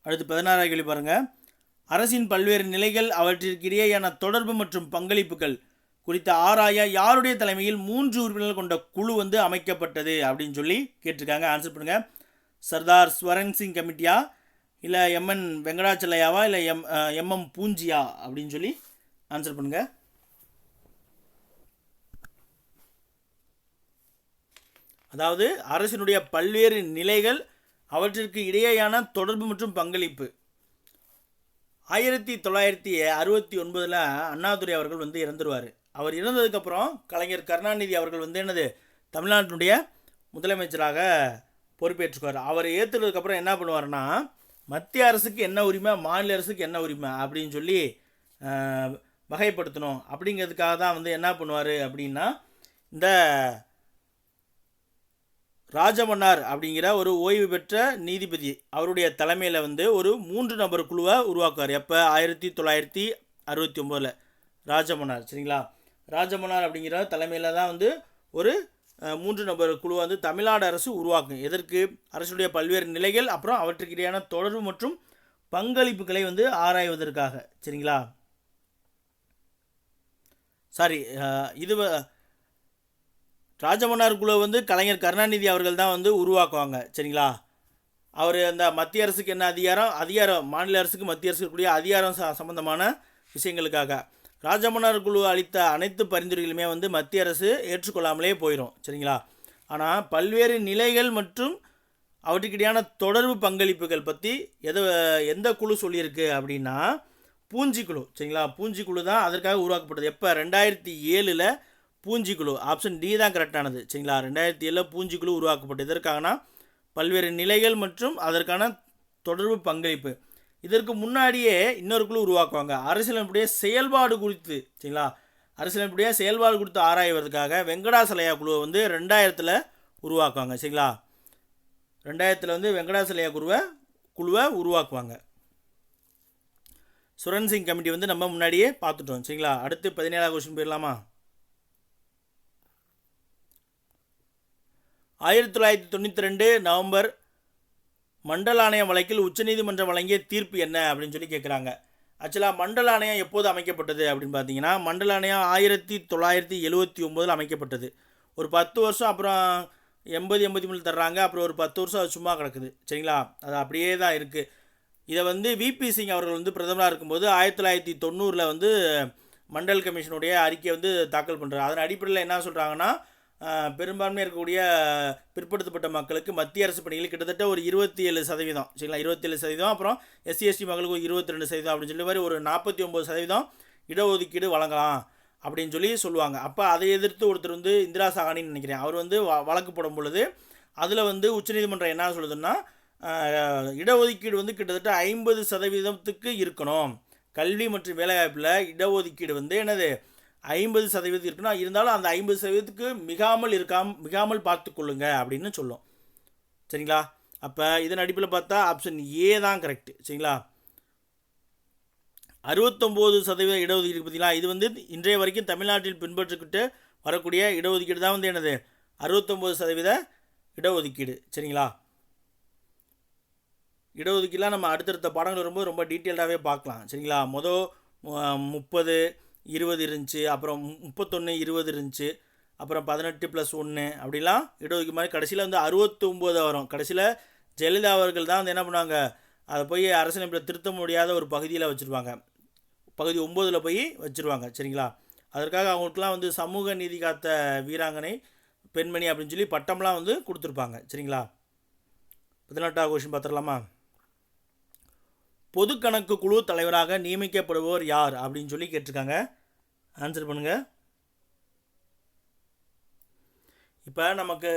அடுத்து 16வது கேள்வி பாருங்கள். அரசின் பல்வேறு நிலைகள் அவற்றிற்கிடையேயான தொடர்பு மற்றும் பங்களிப்புகள் குறித்த ஆராய யாருடைய தலைமையில் 3 உறுப்பினர்கள் கொண்ட குழு வந்து அமைக்கப்பட்டது அப்படின்னு சொல்லி கேட்டிருக்காங்க. ஆன்சர் பண்ணுங்கள். சர்தார் ஸ்வரன் சிங் கமிட்டியா, இல்லை எம்என் வெங்கடாச்சலையாவா, இல்லை எம்எம் பூஞ்சியா அப்படின்னு சொல்லி ஆன்சர் பண்ணுங்கள். அதாவது அரசினுடைய பல்வேறு நிலைகள் அவற்றிற்கு இடையேயான தொடர்பு மற்றும் பங்களிப்பு 1969 அண்ணாதுரை அவர்கள் வந்து இறந்துருவார். அவர் இறந்ததுக்கப்புறம் கலைஞர் கருணாநிதி அவர்கள் வந்து என்னது தமிழ்நாட்டினுடைய முதலமைச்சராக பொறுப்பேற்றுக்குவார். அவர் ஏற்றுனதுக்கப்புறம் என்ன பண்ணுவார்னா, மத்திய அரசுக்கு என்ன உரிமை, மாநில அரசுக்கு என்ன உரிமை அப்படின்னு சொல்லி வகைப்படுத்தணும். அப்படிங்கிறதுக்காக தான் வந்து என்ன பண்ணுவார் அப்படின்னா, இந்த ராஜமன்னார் அப்படிங்கிற ஒரு ஓய்வு பெற்ற நீதிபதி அவருடைய தலைமையில் வந்து ஒரு 3 நபர் குழுவை உருவாக்குவார். எப்போ 1969 ராஜமன்னார், சரிங்களா. ராஜமன்னார் அப்படிங்கிற தலைமையில் தான் வந்து ஒரு 3 நபர் குழுவை வந்து தமிழ்நாடு அரசு உருவாக்கும். எதற்கு, அரசுடைய பல்வேறு நிலைகள் அப்புறம் அவற்றுக்கு இடையான தொடர்பு மற்றும் பங்களிப்புகளை வந்து ஆராய்வதற்காக, சரிங்களா. இது ராஜமன்னார் குழு வந்து கலைஞர் கருணாநிதி அவர்கள் தான் வந்து உருவாக்குவாங்க, சரிங்களா. அவர் அந்த மத்திய அரசுக்கு என்ன அதிகாரம் மாநில அரசுக்கு மத்திய அரசுக்கு கூடிய அதிகாரம் சம்பந்தமான விஷயங்களுக்காக ராஜமன்னார் குழு அளித்த அனைத்து பரிந்துரைகளுமே வந்து மத்திய அரசு ஏற்றுக்கொள்ளாமலே போயிடும், சரிங்களா. ஆனால் பல்வேறு நிலைகள் மற்றும் அவற்றுக்கிடையான தொடர்பு பங்களிப்புகள் பற்றி எந்த குழு சொல்லியிருக்கு அப்படின்னா பூஞ்சிக்குழு, சரிங்களா. பூஞ்சிக்குழு தான் அதற்காக உருவாக்கப்பட்டது. எப்போ 2007 பூஞ்சிக்குழு, ஆப்ஷன் டி தான் கரெக்டானது, சரிங்களா. 2007 பூஞ்சிக்குழு உருவாக்கப்பட்டது. எதற்காகனா பல்வேறு நிலைகள் மற்றும் அதற்கான தொடர்பு பங்களிப்பு. இதற்கு முன்னாடியே இன்னொரு குழு உருவாக்குவாங்க, அரசியலமைப்புடைய செயல்பாடு குறித்து, சரிங்களா. அரசியலமைப்புடைய செயல்பாடு குறித்து ஆராய்வதற்காக வெங்கடாசலையா குழுவை வந்து 2000 உருவாக்குவாங்க, சரிங்களா. 2000 வந்து வெங்கடாசலையா குழுவை உருவாக்குவாங்க. சுரன் சிங் கமிட்டி வந்து நம்ம முன்னாடியே பார்த்துட்டோம், சரிங்களா. அடுத்து 17வது கொஸ்டின் போயிடலாமா. 1992 நவம்பர் மண்டல ஆணையம் வழக்கில் உச்சநீதிமன்றம் வழங்கிய தீர்ப்பு என்ன அப்படின்னு சொல்லி கேட்குறாங்க. ஆக்சுவலாக மண்டல ஆணையம் எப்போது அமைக்கப்பட்டது அப்படின்னு பார்த்தீங்கன்னா, மண்டல ஆணையம் 1979 அமைக்கப்பட்டது. ஒரு 10 வருஷம், அப்புறம் 80-83 தர்றாங்க, அப்புறம் ஒரு 10 வருஷம் அது சும்மா கிடக்குது, சரிங்களா. அது அப்படியே தான் இருக்குது. இதை வந்து விபி சிங் அவர்கள் வந்து பிரதமராக இருக்கும்போது 1990 வந்து மண்டல் கமிஷனுடைய அறிக்கையை வந்து தாக்கல் பண்ணுறாரு. அதன் அடிப்படையில் என்ன சொல்கிறாங்கன்னா, பெரும்பான்மையாக இருக்கக்கூடிய பிற்படுத்தப்பட்ட மக்களுக்கு மத்திய அரசு பணிகள் கிட்டத்தட்ட ஒரு 27%, சரிங்களா, 27%, அப்புறம் SC/ST மக்களுக்கு ஒரு 22% அப்படின்னு சொல்லி மாதிரி ஒரு 49% இடஒதுக்கீடு வழங்கலாம் அப்படின்னு சொல்லி சொல்லுவாங்க. அப்போ அதை எதிர்த்து ஒருத்தர் வந்து இந்திரா சாகானின்னு நினைக்கிறேன், அவர் வந்து வழக்கு போடும் பொழுது அதில் வந்து உச்சநீதிமன்றம் என்ன சொல்லுதுன்னா, இடஒதுக்கீடு வந்து கிட்டத்தட்ட 50% இருக்கணும். கல்வி மற்றும் வேலைவாய்ப்பில் இடஒதுக்கீடு வந்து என்னது 50% இருக்குன்னா, இருந்தாலும் அந்த 50%க்கு மிகாமல் பார்த்து கொள்ளுங்க அப்படின்னு சொல்லும், சரிங்களா. அப்போ இதன் அடிப்படையில் பார்த்தா ஆப்ஷன் ஏ தான் கரெக்டு, சரிங்களா. 69% இடஒதுக்கீடு பார்த்தீங்களா, இது வந்து இன்றைய வரைக்கும் தமிழ்நாட்டில் பின்பற்றிக்கிட்டு வரக்கூடிய இடஒதுக்கீடு தான் வந்து என்னது 69% இடஒதுக்கீடு, சரிங்களா. இடஒதுக்கீடுலாம் நம்ம அடுத்தடுத்த பாடங்கள் வரும்போது ரொம்ப டீட்டெயில்டாகவே பார்க்கலாம். சரிங்களா? 30 20 இருந்துச்சு, அப்புறம் 31 20 இருந்துச்சு, அப்புறம் 18+1 அப்படிலாம் இடஒதுக்கீடு மாதிரி கடைசியில் வந்து 69 வரும். கடைசியில் ஜெயலலிதா அவர்கள் தான் வந்து என்ன பண்ணுவாங்க, அதை போய் அரசியலமைப்பில் திருத்த முடியாத ஒரு பகுதியில் வச்சுருவாங்க. பகுதி 9 போய் வச்சுருவாங்க. சரிங்களா? அதற்காக அவங்களுக்குலாம் வந்து சமூக நீதி காத்த வீராங்கனை பெண்மணி அப்படின்னு சொல்லி பட்டம்லாம் வந்து கொடுத்துருப்பாங்க. சரிங்களா? 18வது கொஸ்டின் பார்த்துடலாமா? பொது கணக்கு குழு தலைவராக நியமிக்கப்படுபவர் யார் அப்படின்னு சொல்லி கேட்டிருக்காங்க. ஆன்சர் பண்ணுங்கள். இப்போ நமக்கு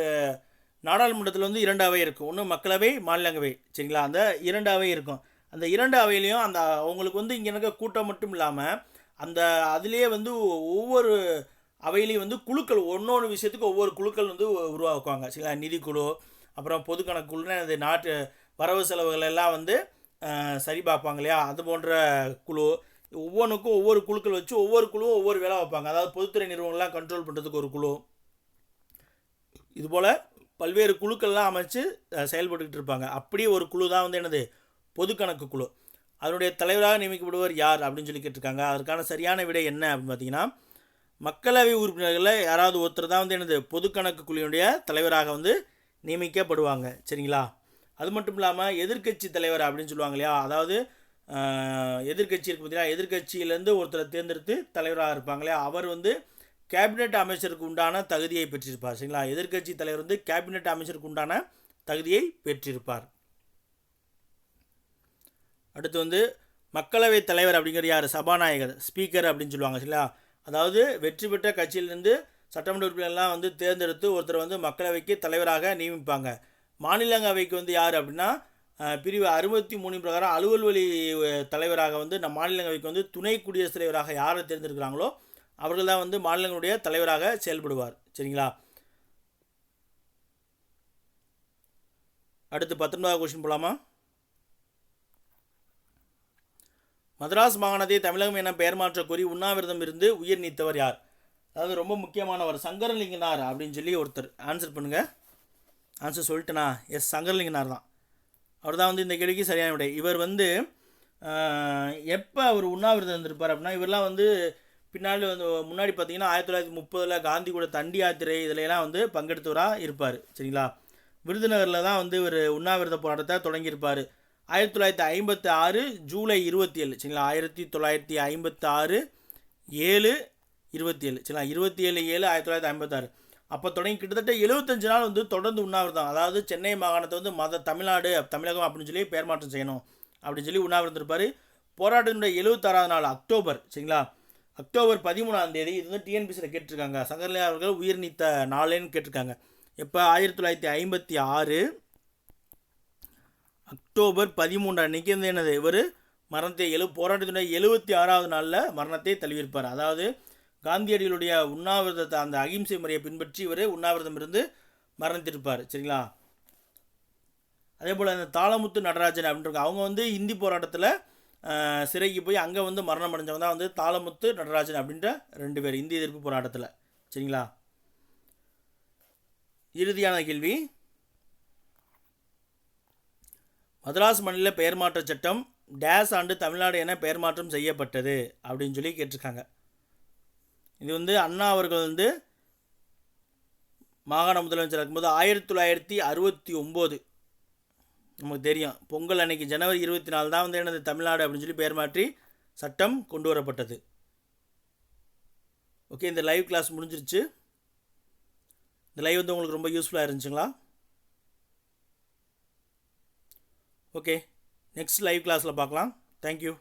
நாடாளுமன்றத்தில் வந்து 2 அவை இருக்கும். ஒன்று மக்களவை, மாநிலங்களவை. சரிங்களா? அந்த 2 அவை இருக்கும். அந்த 2 அவையிலையும் அந்த அவங்களுக்கு வந்து இங்கே இருக்க கூட்டம் மட்டும் இல்லாமல் அந்த அதிலே வந்து ஒவ்வொரு அவையிலையும் வந்து குழுக்கள் ஒவ்வொரு விஷயத்துக்கு ஒவ்வொரு குழுக்கள் வந்து உருவாக்குவாங்க. சரிங்களா? நிதிக்குழு, அப்புறம் பொது கணக்கு குழுன்னு அந்த நாட்டு வரவு செலவுகள் எல்லாம் வந்து சரி பார்ப்பாங்க இல்லையா, அது போன்ற குழு. ஒவ்வொன்றுக்கும் ஒவ்வொரு குழுக்கள் வச்சு ஒவ்வொரு குழுவும் ஒவ்வொரு வேலை வைப்பாங்க. அதாவது பொதுத்துறை நிறுவனங்கள்லாம் கண்ட்ரோல் பண்ணுறதுக்கு ஒரு குழு, இதுபோல் பல்வேறு குழுக்கள்லாம் அமைச்சு செயல்பட்டுக்கிட்டு இருப்பாங்க. அப்படியே ஒரு குழு தான் வந்து என்னது, பொது கணக்கு குழு. அதனுடைய தலைவராக நியமிக்கப்படுவர் யார் அப்படின்னு சொல்லி கேட்டிருக்காங்க. அதற்கான சரியான விடை என்ன அப்படின்னு பார்த்தீங்கன்னா, மக்களவை உறுப்பினர்களில் யாராவது ஒருத்தர் தான் வந்து என்னது பொது கணக்கு குழுவினுடைய தலைவராக வந்து நியமிக்கப்படுவாங்க. சரிங்களா? அது மட்டும் இல்லாமல் எதிர்க்கட்சி தலைவர் அப்படின்னு சொல்லுவாங்க இல்லையா, அதாவது எதிர்க்கட்சி இருக்குது பார்த்தீங்கன்னா, எதிர்க்கட்சியிலேருந்து ஒருத்தரை தேர்ந்தெடுத்து தலைவராக இருப்பாங்க இல்லையா, அவர் வந்து கேபினெட் அமைச்சருக்கு உண்டான தகுதியை பெற்றிருப்பார். சரிங்களா? எதிர்க்கட்சி தலைவர் வந்து கேபினெட் அமைச்சருக்கு உண்டான தகுதியை பெற்றிருப்பார். அடுத்து வந்து மக்களவைத் தலைவர் அப்படிங்கிறது யார்? சபாநாயகர், ஸ்பீக்கர் அப்படின்னு சொல்லுவாங்க. சரிங்களா? அதாவது வெற்றி பெற்ற கட்சியிலேருந்து சட்டமன்ற உறுப்பினர்லாம் வந்து தேர்ந்தெடுத்து ஒருத்தர் வந்து மக்களவைக்கு தலைவராக நியமிப்பாங்க. மாநிலங்களவைக்கு வந்து யார் அப்படின்னா, பிரிவு 63 பிரகாரம் அலுவல் வழி தலைவராக வந்து நம்ம மாநிலங்களவைக்கு வந்து துணை குடியரசுத் தலைவராக யாரை தேர்ந்தெடுக்கிறாங்களோ அவர்கள் தான் வந்து மாநிலங்களுடைய தலைவராக செயல்படுவார். சரிங்களா? அடுத்து 19வது கொஸ்டின் போகலாமா? மதராஸ் மாகாணத்தை தமிழகம் என பெயர் மாற்ற கோரி உண்ணாவிரதம் இருந்து உயிர் நீத்தவர் யார்? அதாவது ரொம்ப முக்கியமானவர், சங்கரலிங்கனார் அப்படின்னு சொல்லி ஒருத்தர். ஆன்சர் பண்ணுங்கள். ஆன்சர் சொல்லிட்டேனா? எஸ், சங்கரலிங்கனார் தான். அவர் தான் வந்து இந்த கேள்விக்கு சரியான விடை. இவர் வந்து எப்போ அவர் உண்ணாவிரதம் இருந்திருப்பார் அப்படின்னா, இவரெலாம் வந்து பின்னாடி வந்து முன்னாடி பார்த்தீங்கன்னா 1930 காந்தி கூட தண்டி யாத்திரை இதிலெல்லாம் வந்து பங்கெடுத்தவராக இருப்பார். சரிங்களா? விருதுநகரில் தான் வந்து இவர் உண்ணாவிரத போராட்டத்தை தொடங்கியிருப்பார். 1956 ஜூலை 27. சரிங்களா? 1956 7/27. சரிங்களா? 27/7/1956. அப்போ தொடங்கி கிட்டத்தட்ட 75 நாள் வந்து தொடர்ந்து உண்ணாவிரதம். அதாவது சென்னை மாகாணத்தை வந்து தமிழகம் அப்படின்னு சொல்லி பெயர் மாற்றம் செய்யணும் அப்படின்னு சொல்லி உண்ணாவிரதம் இருப்பார். போராட்டத்தினுடைய 76வது நாள் அக்டோபர். சரிங்களா? அக்டோபர் 13ஆம் தேதி இது வந்து டிஎன்பிசியில் கேட்டிருக்காங்க. சங்கரலிங்கனார் அவர்கள் உயிர் நீத்த நாளேன்னு கேட்டிருக்காங்க. எப்போ? 1956 அக்டோபர் 13 அன்றைக்கி வந்து என்னது, இவர் மரணத்தை போராட்டத்தினுடைய 76வது நாளில் மரணத்தை தழுவியிருப்பார். அதாவது காந்தியடிகளுடைய உண்ணாவிரதத்தை, அந்த அகிம்சை முறையை பின்பற்றி இவர் உண்ணாவிரதம் இருந்து மரணித்திருப்பார். சரிங்களா? அதே போல் அந்த தாளமுத்து நடராஜன் அப்படின்ட்டு அவங்க வந்து இந்தி போராட்டத்தில் சிறைக்கு போய் அங்கே வந்து மரணம் அடைஞ்சவங்க தான் வந்து தாளமுத்து நடராஜன் அப்படின்ற 2 பேர் இந்திய எதிர்ப்பு போராட்டத்தில். சரிங்களா? இறுதியான கேள்வி, மதராஸ் மாநில பெயர் மாற்ற சட்டம் டேஸ் ஆண்டு தமிழ்நாடு என பெயர் மாற்றம் செய்யப்பட்டது அப்படின்னு சொல்லி கேட்டிருக்காங்க. இது வந்து அண்ணா அவர்கள் வந்து மாகாண முதலமைச்சர் இருக்கும்போது 1969 நமக்கு தெரியும், பொங்கல் அன்னைக்கு ஜனவரி 24 தான் வந்து எனது தமிழ்நாடு அப்படின்னு சொல்லி பெயர் மாற்றி சட்டம் கொண்டு வரப்பட்டது. ஓகே, இந்த லைவ் கிளாஸ் முடிஞ்சிருச்சு. இந்த லைவ் வந்து உங்களுக்கு ரொம்ப யூஸ்ஃபுல்லாக இருந்துச்சுங்களா? ஓகே, நெக்ஸ்ட் லைவ் கிளாஸில் பார்க்கலாம். தேங்க்யூ.